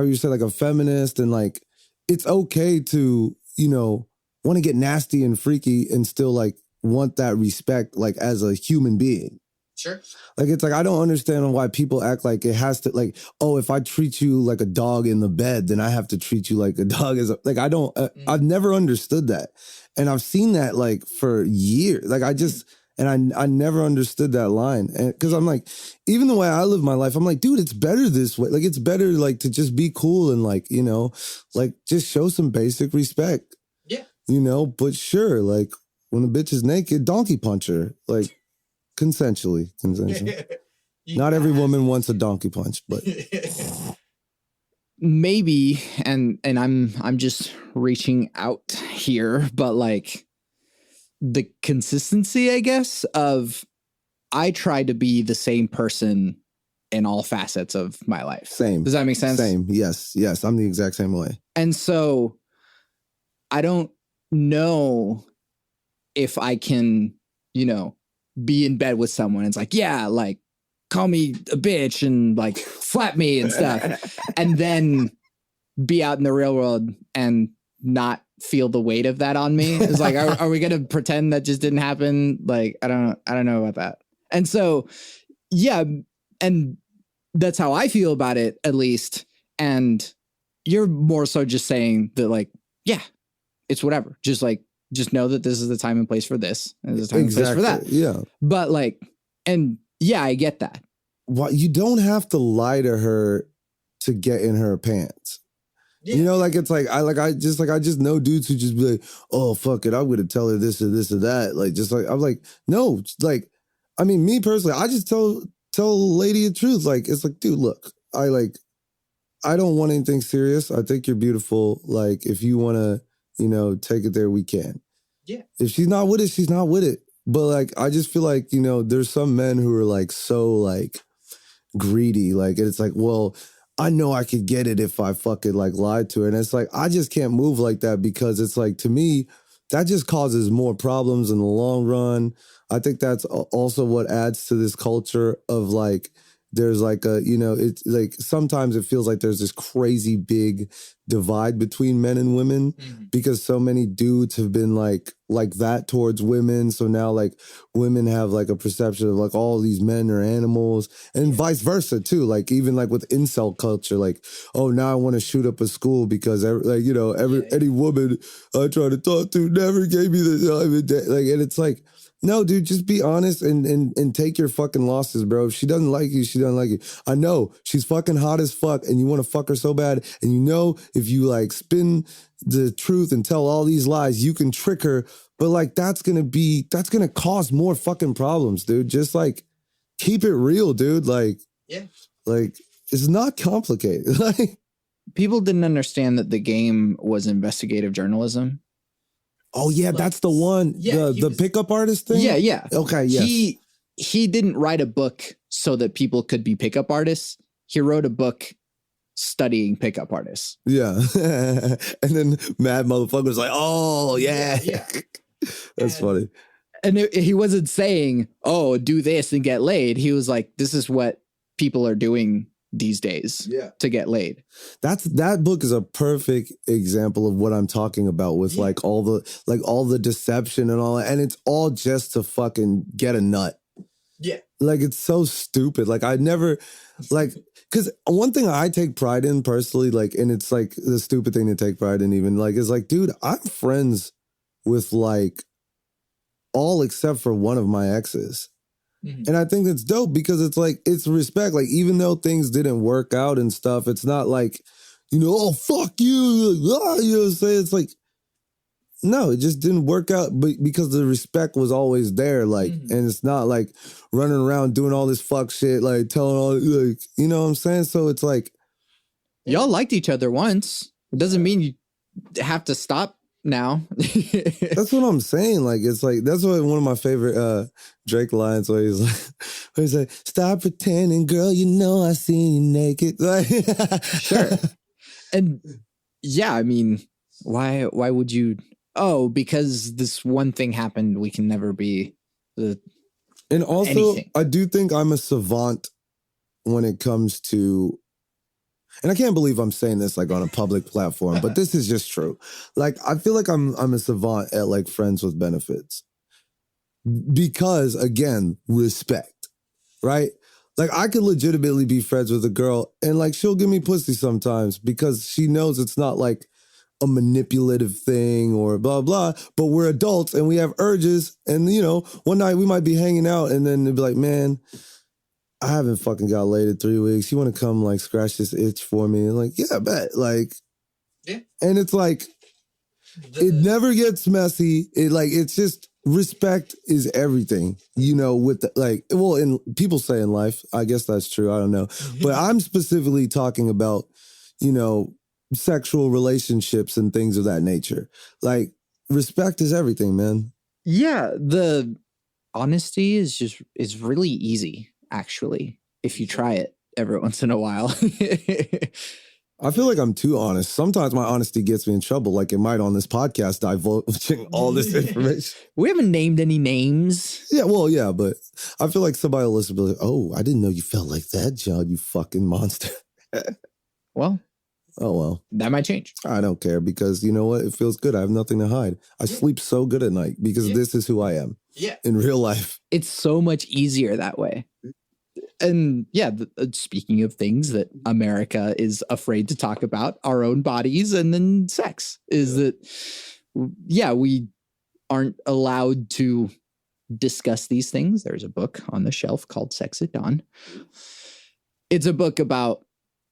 you say, like a feminist, and like it's okay to, you know, want to get nasty and freaky and still like want that respect like as a human being. Sure. Like, it's like, I don't understand why people act like it has to, like, oh, if I treat you like a dog in the bed, then I have to treat you like a dog like, I don't, I've never understood that. And I've seen that like for years. Like, I never understood that line. And cause I'm like, even the way I live my life, I'm like, dude, it's better this way. Like, it's better like to just be cool and like, you know, like just show some basic respect. Yeah. You know, but sure, like when a bitch is naked, donkey punch her. Like, consensually. Not every woman wants a donkey punch, but maybe, and I'm just reaching out here, but like the consistency, I guess, of I try to be the same person in all facets of my life. Same. Does that make sense? Same. Yes. I'm the exact same way. And so I don't know if I can, you know, be in bed with someone. It's like, yeah, like call me a bitch and like slap me and stuff. And then be out in the real world and not feel the weight of that on me. It's like, are we going to pretend that just didn't happen? Like, I don't know about that. And so, yeah. And that's how I feel about it, at least. And you're more so just saying that like, yeah, it's whatever. Just know that this is the time and place for this, and there's a time and place for that. Yeah. But like, and yeah, I get that. Well, you don't have to lie to her to get in her pants. Yeah. You know, like, it's like, I just know dudes who just be like, oh, fuck it, I'm going to tell her this or this or that. Like, just like, I'm like, no, like, I mean, me personally, I just tell a lady the truth. Like, it's like, dude, look, I don't want anything serious. I think you're beautiful. Like, if you want to, you know, take it there, we can. Yeah. If she's not with it, she's not with it. But like, I just feel like, you know, there's some men who are like so like greedy. Like, it's like, well, I know I could get it if I fucking like lied to her. And it's like, I just can't move like that, because it's like, to me, that just causes more problems in the long run. I think that's also what adds to this culture of like there's like a, you know, it's like sometimes it feels like there's this crazy big divide between men and women because so many dudes have been like that towards women. So now like women have like a perception of like all these men are animals and vice versa too. Like even like with incel culture, like, oh, now I want to shoot up a school because like, you know, any woman I try to talk to never gave me the time. Like, and it's like, no, dude, just be honest and take your fucking losses, bro. If she doesn't like you, she doesn't like you. I know she's fucking hot as fuck and you want to fuck her so bad. And you know, if you like spin the truth and tell all these lies, you can trick her. But like, that's going to cause more fucking problems, dude. Just like, keep it real, dude. Like, like it's not complicated. Like, people didn't understand that the game was investigative journalism. Oh yeah, like, that's the one. Yeah, the pickup artist thing. Yeah. Okay, yes. He didn't write a book so that people could be pickup artists. He wrote a book studying pickup artists. Yeah, and then mad motherfuckers like, oh yeah. That's funny. And he wasn't saying, "Oh, do this and get laid." He was like, "This is what people are doing these days to get laid." That book is a perfect example of what I'm talking about with like all the deception and all that. And it's all just to fucking get a nut. Yeah. Like it's so stupid. Like I never like, cause one thing I take pride in personally, like, and it's like the stupid thing to take pride in even like, is like, dude, I'm friends with like all except for one of my exes. And I think it's dope because it's like, it's respect. Like, even though things didn't work out and stuff, it's not like, you know, oh, fuck you. You know what I'm saying? It's like, no, it just didn't work out but because the respect was always there. Like, and it's not like running around doing all this fuck shit, like telling all, like, you know what I'm saying? So it's like. Y'all liked each other once. It doesn't mean you have to stop now. That's what I'm saying. Like, it's like, that's what one of my favorite Drake lines where he's like, stop pretending, girl, you know I seen you naked. Like, sure. And yeah, I mean, why would you? Oh, because this one thing happened, we can never be and also anything. I do think I'm a savant when it comes to, and I can't believe I'm saying this like on a public platform, but this is just true. Like, I feel like I'm a savant at like friends with benefits because, again, respect, right? Like, I could legitimately be friends with a girl and like she'll give me pussy sometimes because she knows it's not like a manipulative thing or blah, blah, but we're adults and we have urges. And, you know, one night we might be hanging out and then they'll be like, man, I haven't fucking got laid in 3 weeks. You want to come like scratch this itch for me? And like, yeah, I bet. Like, yeah. And it's like, it never gets messy. It's just respect is everything, you know, with the, like, well, in people say in life, I guess that's true. I don't know. But I'm specifically talking about, you know, sexual relationships and things of that nature. Like, respect is everything, man. Yeah. The honesty is really easy. Actually, if you try it every once in a while. I feel like I'm too honest. Sometimes my honesty gets me in trouble, like it might on this podcast, divulging all this information. We haven't named any names. Yeah, well, yeah, but I feel like somebody will listen and be like, oh, I didn't know you felt like that, John, you fucking monster. Well. Oh, well. That might change. I don't care because you know what? It feels good. I have nothing to hide. I sleep so good at night because this is who I am. Yeah. In real life. It's so much easier that way. And yeah, speaking of things that America is afraid to talk about, our own bodies and then sex is that, we aren't allowed to discuss these things. There's a book on the shelf called Sex at Dawn. It's a book about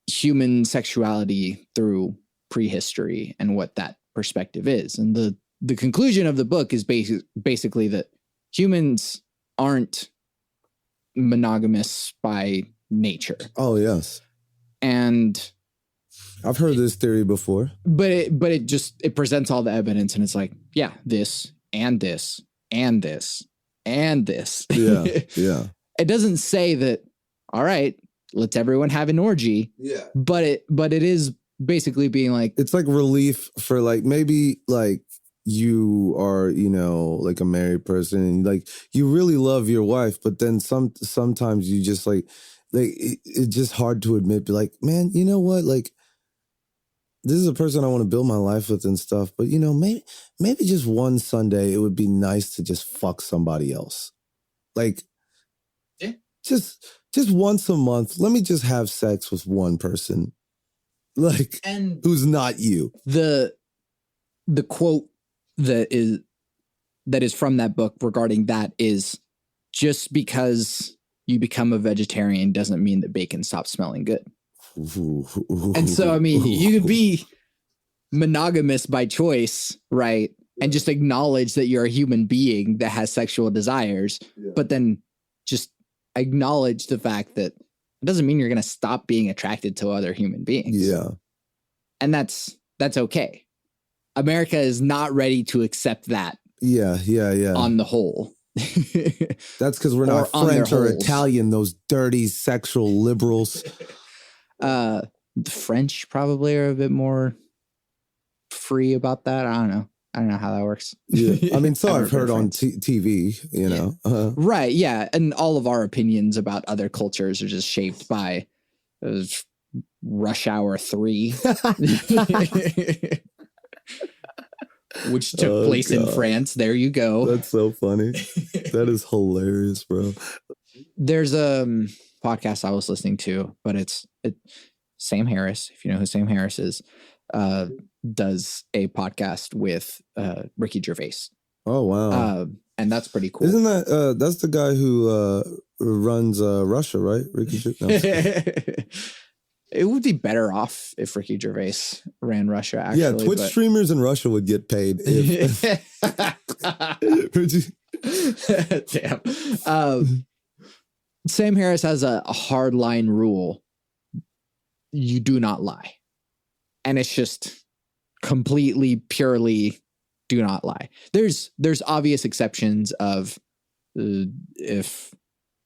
human sexuality through prehistory and what that perspective is. And the conclusion of the book is basically that humans aren't monogamous by nature. Oh, yes. And I've heard this theory before. But it presents all the evidence and it's like, yeah, this and this and this and this. Yeah. Yeah. It doesn't say that, all right, let's everyone have an orgy. Yeah. But it is basically being like, it's like relief for like, maybe like you are, you know, like a married person and like you really love your wife, but then sometimes you just like, like it's just hard to admit, be like, man, you know what? Like, this is a person I want to build my life with and stuff. But, you know, maybe just one Sunday, it would be nice to just fuck somebody else. Like, yeah. just once a month, let me just have sex with one person. Like, and who's not you. The quote that is from that book regarding that is, just because you become a vegetarian doesn't mean that bacon stops smelling good. And so, I mean, you could be monogamous by choice, right? And just acknowledge that you're a human being that has sexual desires, but then just acknowledge the fact that it doesn't mean you're going to stop being attracted to other human beings. Yeah. And that's okay. America is not ready to accept that. Yeah. On the whole. That's because we're not French or Italian, those dirty sexual liberals. The French probably are a bit more free about that. I don't know how that works. Yeah. I mean, so I've heard on TV, you know. Right, yeah. And all of our opinions about other cultures are just shaped by Rush Hour 3. Which took place in France. There you go. That's so funny. That is hilarious, bro. There's a podcast I was listening to, but it's Sam Harris, if you know who Sam Harris is, does a podcast with Ricky Gervais. Oh, wow. And that's pretty cool. Isn't that, that's the guy who runs Russia, right? Ricky Gervais? It would be better off if Ricky Gervais ran Russia, actually. Yeah, Twitch streamers in Russia would get paid. Damn. Sam Harris has a hardline rule. You do not lie. And it's just completely, purely do not lie. There's obvious exceptions of if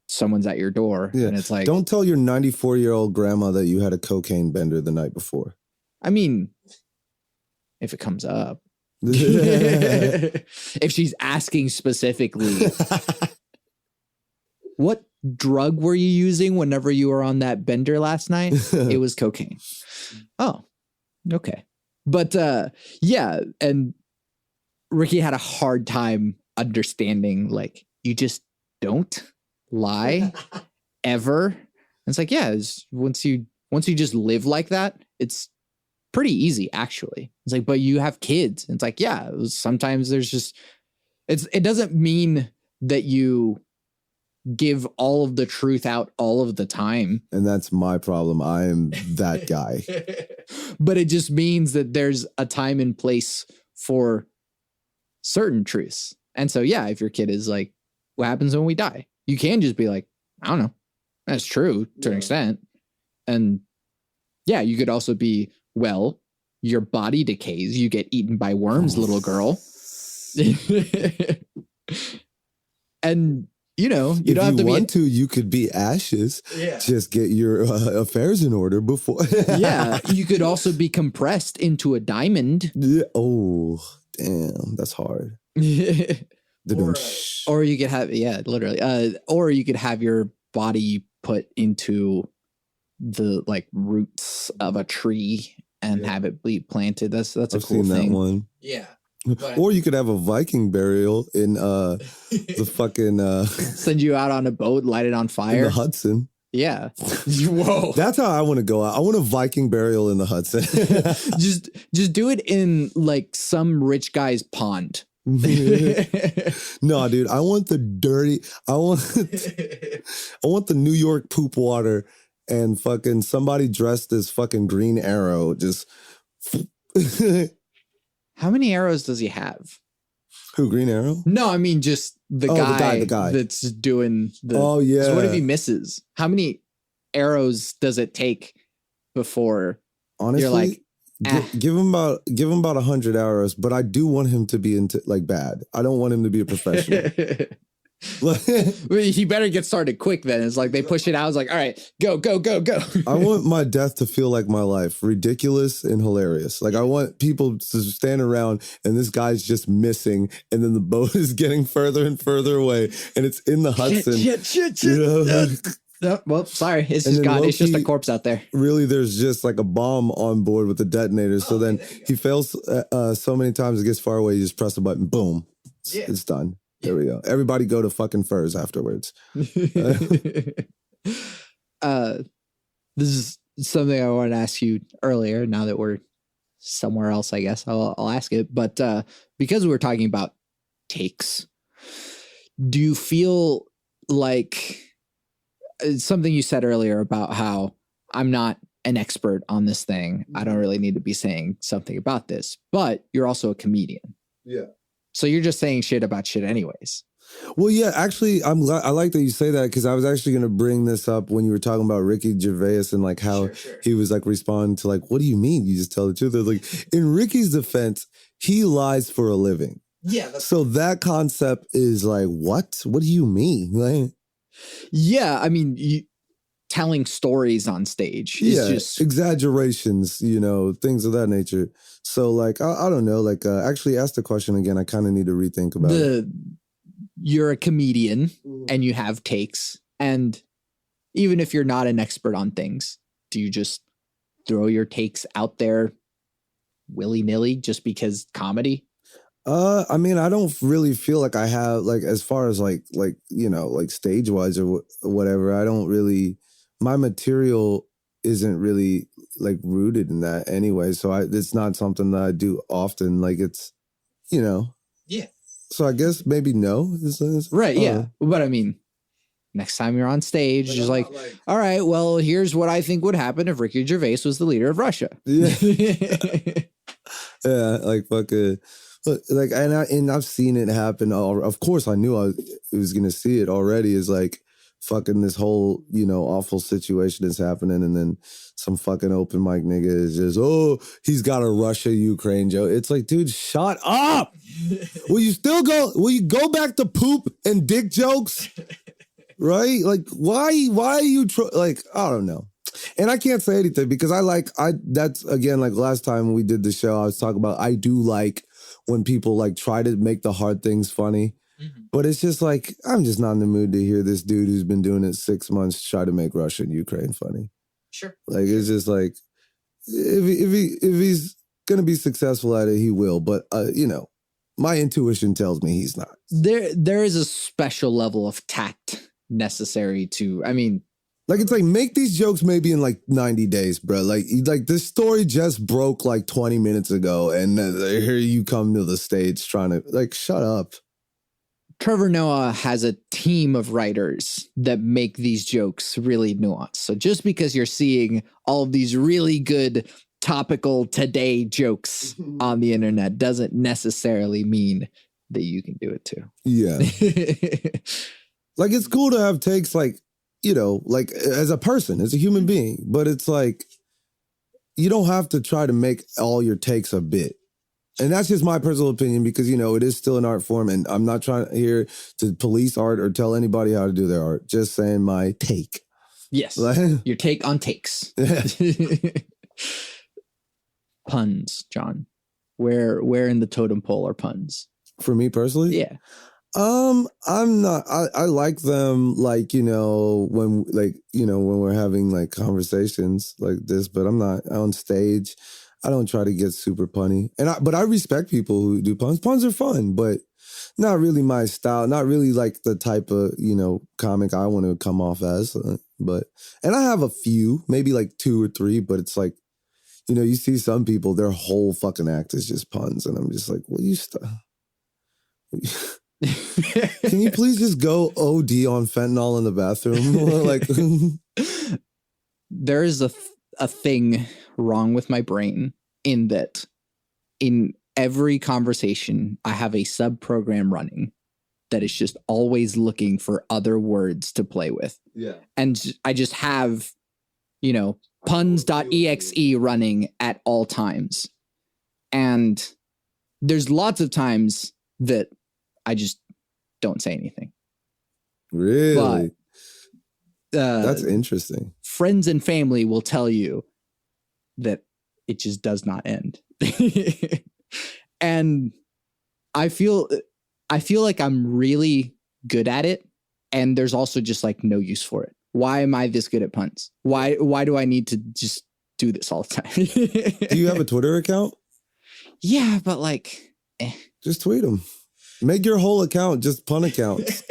someone's at your door and it's like, don't tell your 94-year-old grandma that you had a cocaine bender the night before. I mean, if it comes up. If she's asking specifically, what drug were you using whenever you were on that bender last night? It was cocaine. Oh, okay. But yeah, and Ricky had a hard time understanding, like, you just don't lie ever. And it's like, yeah, once you just live like that, it's pretty easy, actually. It's like, but you have kids. And it's like, yeah, sometimes there's just, it doesn't mean that you give all of the truth out all of the time. And that's my problem. I am that guy. But it just means that there's a time and place for certain truths. And so, yeah, if your kid is like, what happens when we die? You can just be like, I don't know. That's true to an extent. And yeah, you could also be, well, your body decays. You get eaten by worms, little girl. And, you know, you don't have to want to, you could be ashes. Yeah. Just get your affairs in order before. Yeah. You could also be compressed into a diamond. Yeah. Oh, damn. That's hard. Or you could have, literally, or you could have your body put into the like roots of a tree and have it be planted. That's a cool thing. That one. Yeah. Or you could have a Viking burial in the fucking send you out on a boat, light it on fire. In the Hudson. Yeah. Whoa. That's how I want to go out. I want a Viking burial in the Hudson. just do it in like some rich guy's pond. No, dude, I want the dirty, I want the New York poop water and fucking somebody dressed as fucking Green Arrow. Just how many arrows does he have? Who, Green Arrow? No, I mean just the guy that's doing the. Oh yeah. So what if he misses? How many arrows does it take before? Honestly, you're like, give him about 100 arrows, but I do want him to be into like bad. I don't want him to be a professional. He better get started quick then. It's like they push it out. It's like, all right, go. I want my death to feel like my life, ridiculous and hilarious. Like I want people to stand around and this guy's just missing, and then the boat is getting further and further away, and it's in the Hudson. Shit. You know? Oh, well, sorry. It's And just then gone. It's just a low-key, corpse out there. really, there's just like a bomb on board with the detonator. So then he fails so many times, it gets far away. You just press the button, boom, it's done. There we go. Everybody go to fucking Furs afterwards. This is something I wanted to ask you earlier. Now that we're somewhere else, I guess I'll ask it. But because we were talking about takes, do you feel like something you said earlier about how I'm not an expert on this thing, I don't really need to be saying something about this, but you're also a comedian. Yeah. So you're just saying shit about shit anyways. Well, yeah, actually, I like that you say that, because I was actually going to bring this up when you were talking about Ricky Gervais and like how he was like responding to like, what do you mean? You just tell the truth. Like, in Ricky's defense, he lies for a living. Yeah. So that concept is like, what? What do you mean? Like, yeah, I mean, telling stories on stage is just exaggerations, things of that nature. So like, I don't know, like actually ask the question again. I kind of need to rethink about it. You're a comedian and you have takes, and even if you're not an expert on things, do you just throw your takes out there willy-nilly just because comedy? I mean, I don't really feel like I have, like, as far as like stage wise or whatever, I don't really, my material isn't really like rooted in that anyway. So it's not something that I do often. Like, it's, Yeah. So I guess maybe no. Right. Yeah. But I mean, next time you're on stage, just like, all right, well, here's what I think would happen if Ricky Gervais was the leader of Russia. Yeah. Yeah. Like, fucking. Like, and I've seen it happen. Of course, I knew I was going to see it already. Is like, fucking this whole, awful situation is happening. And then some fucking open mic nigga is just, he's got a Russia-Ukraine joke. It's like, dude, shut up. Will you go back to poop and dick jokes? Right? Like, why are you, like, I don't know. And I can't say anything because that's again, like last time we did the show, I was talking about, I do like when people like try to make the hard things funny. Mm-hmm. But it's just like, I'm just not in the mood to hear this dude who's been doing it 6 months try to make Russia and Ukraine funny. Sure. Like, it's just like, if he's going to be successful at it, he will. But, my intuition tells me he's not. There is a special level of tact necessary to, I mean. Like, it's like, make these jokes maybe in like 90 days, bro. Like this story just broke like 20 minutes ago. And here you come to the stage trying to, like, shut up. Trevor Noah has a team of writers that make these jokes really nuanced. So just because you're seeing all of these really good topical today jokes on the internet doesn't necessarily mean that you can do it too. Yeah. Like, it's cool to have takes, like, like as a person, as a human being, but it's like, you don't have to try to make all your takes a bit. And that's just my personal opinion because, it is still an art form and I'm not trying here to police art or tell anybody how to do their art. Just saying my take. Yes. Your take on takes. Puns, John. Where in the totem pole are puns? For me personally? Yeah. I'm not, I like them, like, when we're having like conversations like this, but I'm not on stage. I don't try to get super punny. But I respect people who do puns. Puns are fun, but not really my style. Not really like the type of, comic I want to come off as. And I have a few, maybe like 2 or 3, but it's like, you see some people, their whole fucking act is just puns. And I'm just like, well, you stop. Can you please just go OD on fentanyl in the bathroom? Like, there is a thing wrong with my brain in that in every conversation, I have a sub program running that is just always looking for other words to play with. Yeah. And I just have, puns.exe running at all times. And there's lots of times that I just don't say anything. Really? But, that's interesting. Friends and family will tell you that it just does not end. And I feel like I'm really good at it. And there's also just like no use for it. why am I this good at puns? Why do I need to just do this all the time? Do you have a Twitter account? Yeah, but like, just tweet them. Make your whole account just pun accounts.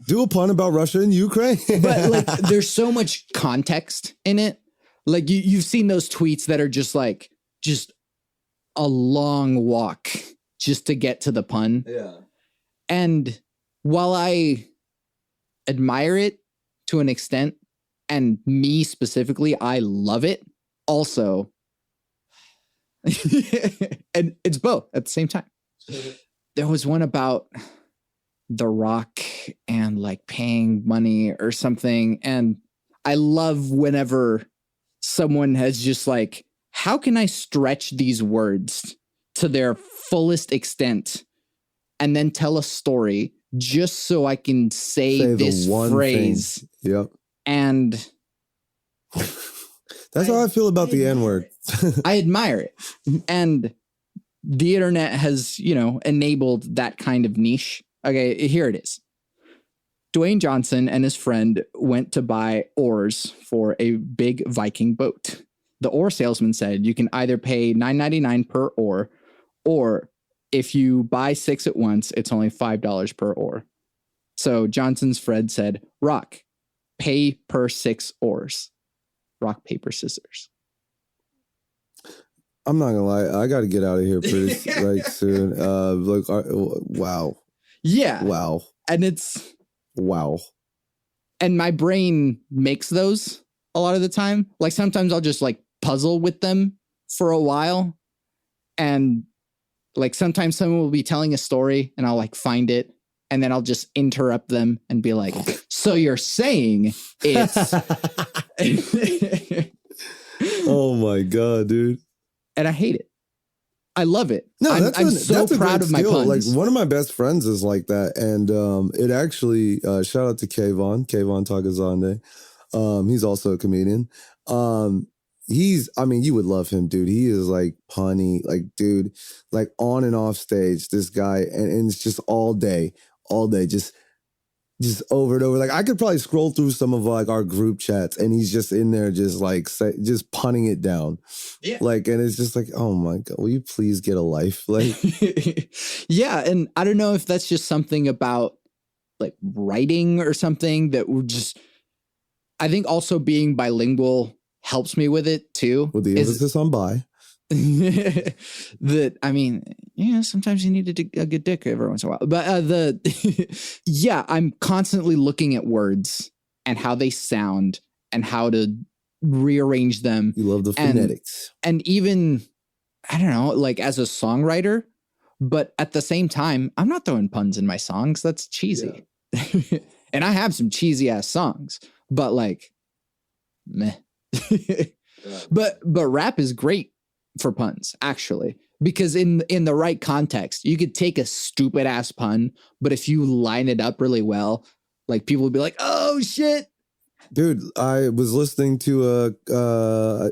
Do a pun about Russia and Ukraine. But like, there's so much context in it. Like you've seen those tweets that are just like, just a long walk just to get to the pun. Yeah. And while I admire it to an extent, and me specifically, I love it also. And it's both at the same time. There was one about The Rock and like paying money or something. And I love whenever someone has just like, how can I stretch these words to their fullest extent and then tell a story just so I can say this phrase? Thing. Yep. And that's how I feel about the N-word. I admire it. And the internet has, enabled that kind of niche. Okay, here it is. Dwayne Johnson and his friend went to buy oars for a big Viking boat. The oar salesman said you can either pay $9.99 per oar, or if you buy 6 at once, it's only $5 per oar. So Johnson's friend said, Rock, pay per 6 oars. Rock, paper, scissors. I'm not gonna lie, I got to get out of here pretty soon. Wow. Yeah. Wow. And it's wow. And my brain makes those a lot of the time. Like sometimes I'll just like puzzle with them for a while. And like sometimes someone will be telling a story and I'll like find it. And then I'll just interrupt them and be like, so you're saying it's. Oh my God, dude. And I hate it. I love it. No, I'm so proud of my puns. Like one of my best friends is like that. And it actually, shout out to Kayvon Tagazande. He's also a comedian. You would love him, dude. He is like punny, like, dude, like on and off stage, this guy. And it's just all day, just over and over. Like I could probably scroll through some of like our group chats and he's just in there just like just punning it down. Yeah. Like, and it's just like, oh my God, will you please get a life? Like, yeah. And I don't know if that's just something about like writing or something that would just, I think also being bilingual helps me with it too. With the emphasis on bi. That, I mean, sometimes you need a good dick every once in a while. But yeah, I'm constantly looking at words and how they sound and how to rearrange them. You love the phonetics. And even, I don't know, like as a songwriter, but at the same time, I'm not throwing puns in my songs. That's cheesy. Yeah. And I have some cheesy ass songs, but like, meh. But rap is great for puns, actually, because in the right context, you could take a stupid ass pun, but if you line it up really well, like people would be like, "Oh shit, dude!" I was listening to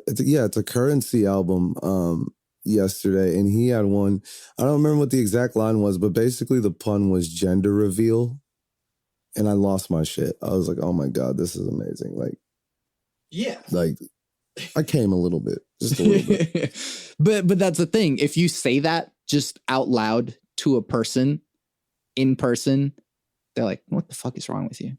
it's a Currency album yesterday, and he had one. I don't remember what the exact line was, but basically the pun was gender reveal, and I lost my shit. I was like, "Oh my God, this is amazing!" Like, yeah, like. I came a little bit, just a little bit. But that's the thing. If you say that just out loud to a person in person, they're like, what the fuck is wrong with you?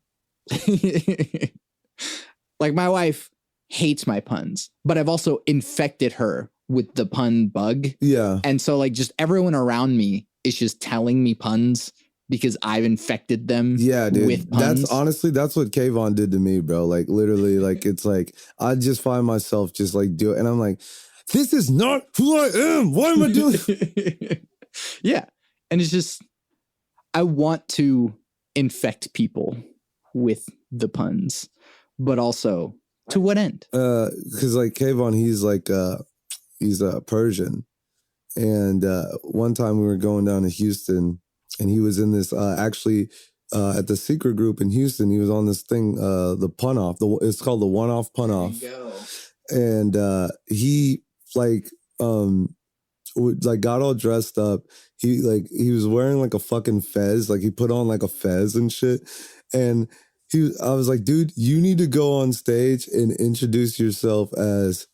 Like my wife hates my puns, but I've also infected her with the pun bug. Yeah. And so like just everyone around me is just telling me puns because I've infected them. Yeah, dude. With puns. That's what Kayvon did to me, bro. Like literally, like it's like I just find myself just like do it, and I'm like, this is not who I am. Why am I doing? Yeah, and it's just I want to infect people with the puns, but also to what end? Because like Kayvon, he's Persian, and one time we were going down to Houston. And he was in this, at the secret group in Houston. He was on this thing, the pun off. It's called the one off pun off. And he got all dressed up. He was wearing like a fucking fez. Like he put on like a fez and shit. And I was like, dude, you need to go on stage and introduce yourself as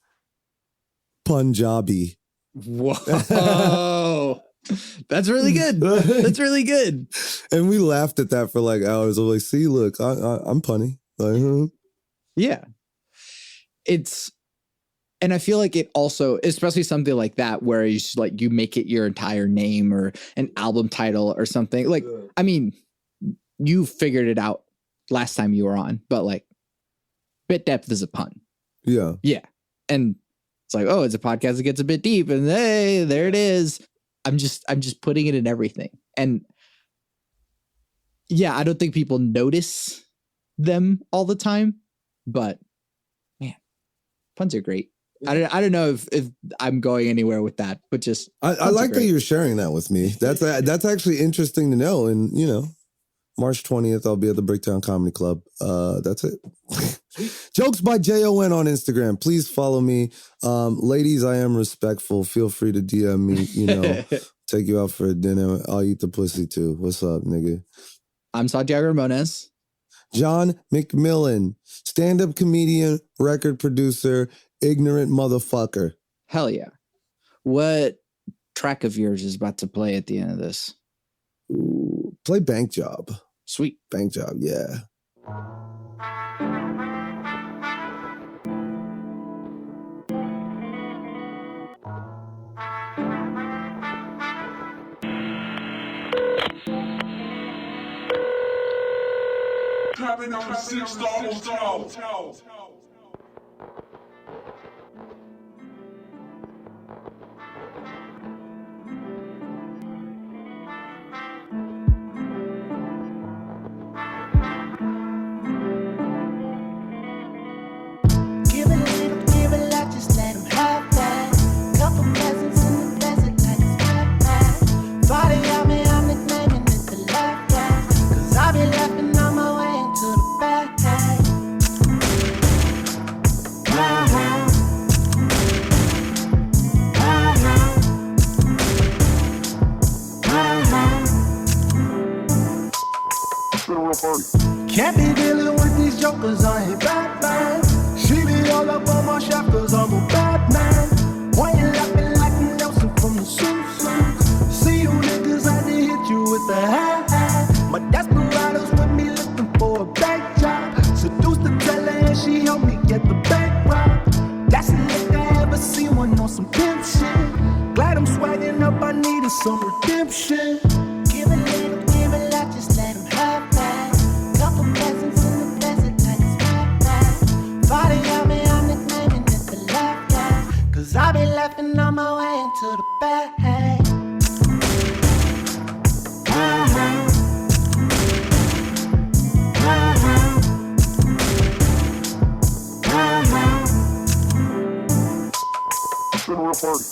Punjabi. Whoa. That's really good. That's really good. And we laughed at that for like hours. I was like, see, look, I'm punny. Like, Yeah. And I feel like it also, especially something like that, where you make it your entire name or an album title or something. Like, I mean, you figured it out last time you were on, but like, bit depth is a pun. Yeah. Yeah. And it's like, oh, it's a podcast that gets a bit deep, and hey, there it is. I'm just putting it in everything. And yeah, I don't think people notice them all the time, but man, puns are great. I don't know if I'm going anywhere with that, but just I like that you're sharing that with me. That's actually interesting to know. And you know, March 20th, I'll be at the Bricktown Comedy Club. That's it. Jokes by JON on Instagram. Please follow me. Ladies, I am respectful. Feel free to DM me, you know, take you out for a dinner. I'll eat the pussy too. What's up, nigga? I'm Santiago Ramones. Jon McMillan, stand-up comedian, record producer, ignorant motherfucker. Hell yeah. What track of yours is about to play at the end of this? Ooh, play Bank Job. Sweet. Bank Job, yeah. Clapping on $6 Give it, let just let him have that. Couple presents in the desert like it's backpack. Body on me, I'm nicknaming it the laugh gas. Cause I be laughing on my way into the back. Can't be dealing with these jokers, I ain't Batman. She be all up on my shaft cause I'm a bad man. Pointing laughing like Nelson from the Simpsons. See you niggas, I did hit you with the hat. My desperados with me looking for a bank job. Seduced the teller and she helped me get the bank robbed. That's the lick I ever seen one on some pimp shit. Glad I'm swagging up, I needed some redemption. Give it, let just let him have that. Couple presents in the desert like it's backpack. Body on me, I'm nicknaming it the laugh gas. Cause I be laughing on my way into the back.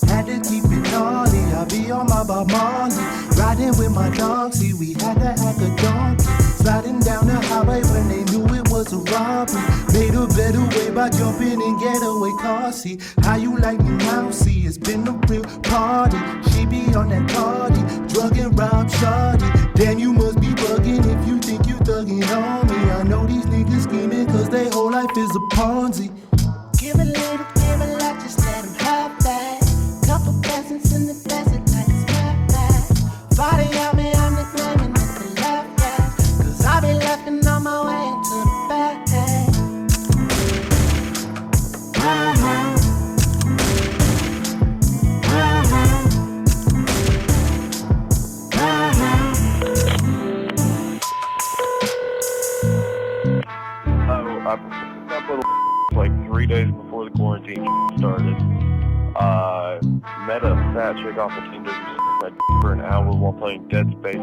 Had to keep it naughty, I be on my Bob Marley. Riding with my dog, see we had to hack a donkey. Sliding down the highway when they knew it was a robbery. Made a better way by jumping in getaway car seat. How you like me now? See, it's been a real party. She be on that party, drug and rob shawty. Damn, you must be bugging if you think you thugging on me. I know these niggas scheming cause their whole life is a Ponzi. Give it, let just let him have that. Couple presents in the desert like it's backpack. Body on me, I'm nicknaming it the laugh gas. Cause I be laughing on my way into the back. I picked up little like 3 days before the quarantine started. Met a fat chick off the Tinder who said for an hour while playing Dead Space.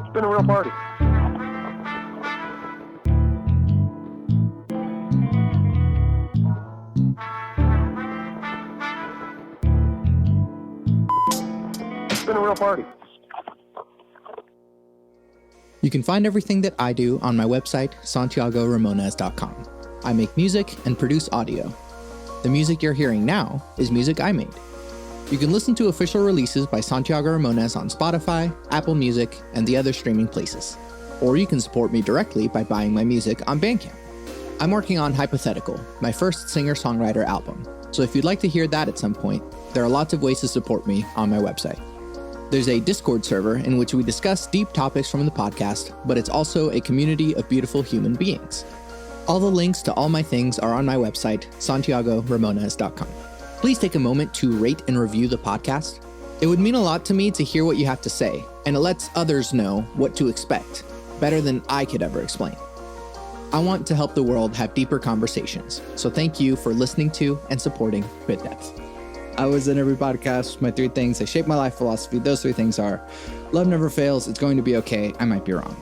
It's been a real party. It's been a real party. You can find everything that I do on my website, santiagoramones.com. I make music and produce audio. The music you're hearing now is music I made. You can listen to official releases by Santiago Ramones on Spotify, Apple Music, and the other streaming places. or you can support me directly by buying my music on Bandcamp. I'm working on Hypothetical, my first singer-songwriter album, so if you'd like to hear that at some point, there are lots of ways to support me on my website. There's a Discord server in which we discuss deep topics from the podcast, but it's also a community of beautiful human beings. All the links to all my things are on my website, santiagoramones.com. Please take a moment to rate and review the podcast. It would mean a lot to me to hear what you have to say, and it lets others know what to expect, better than I could ever explain. I want to help the world have deeper conversations, so thank you for listening to and supporting Bit Depth. I was in every podcast. My 3 things, they shape my life philosophy. Those 3 things are: love never fails, it's going to be okay, I might be wrong.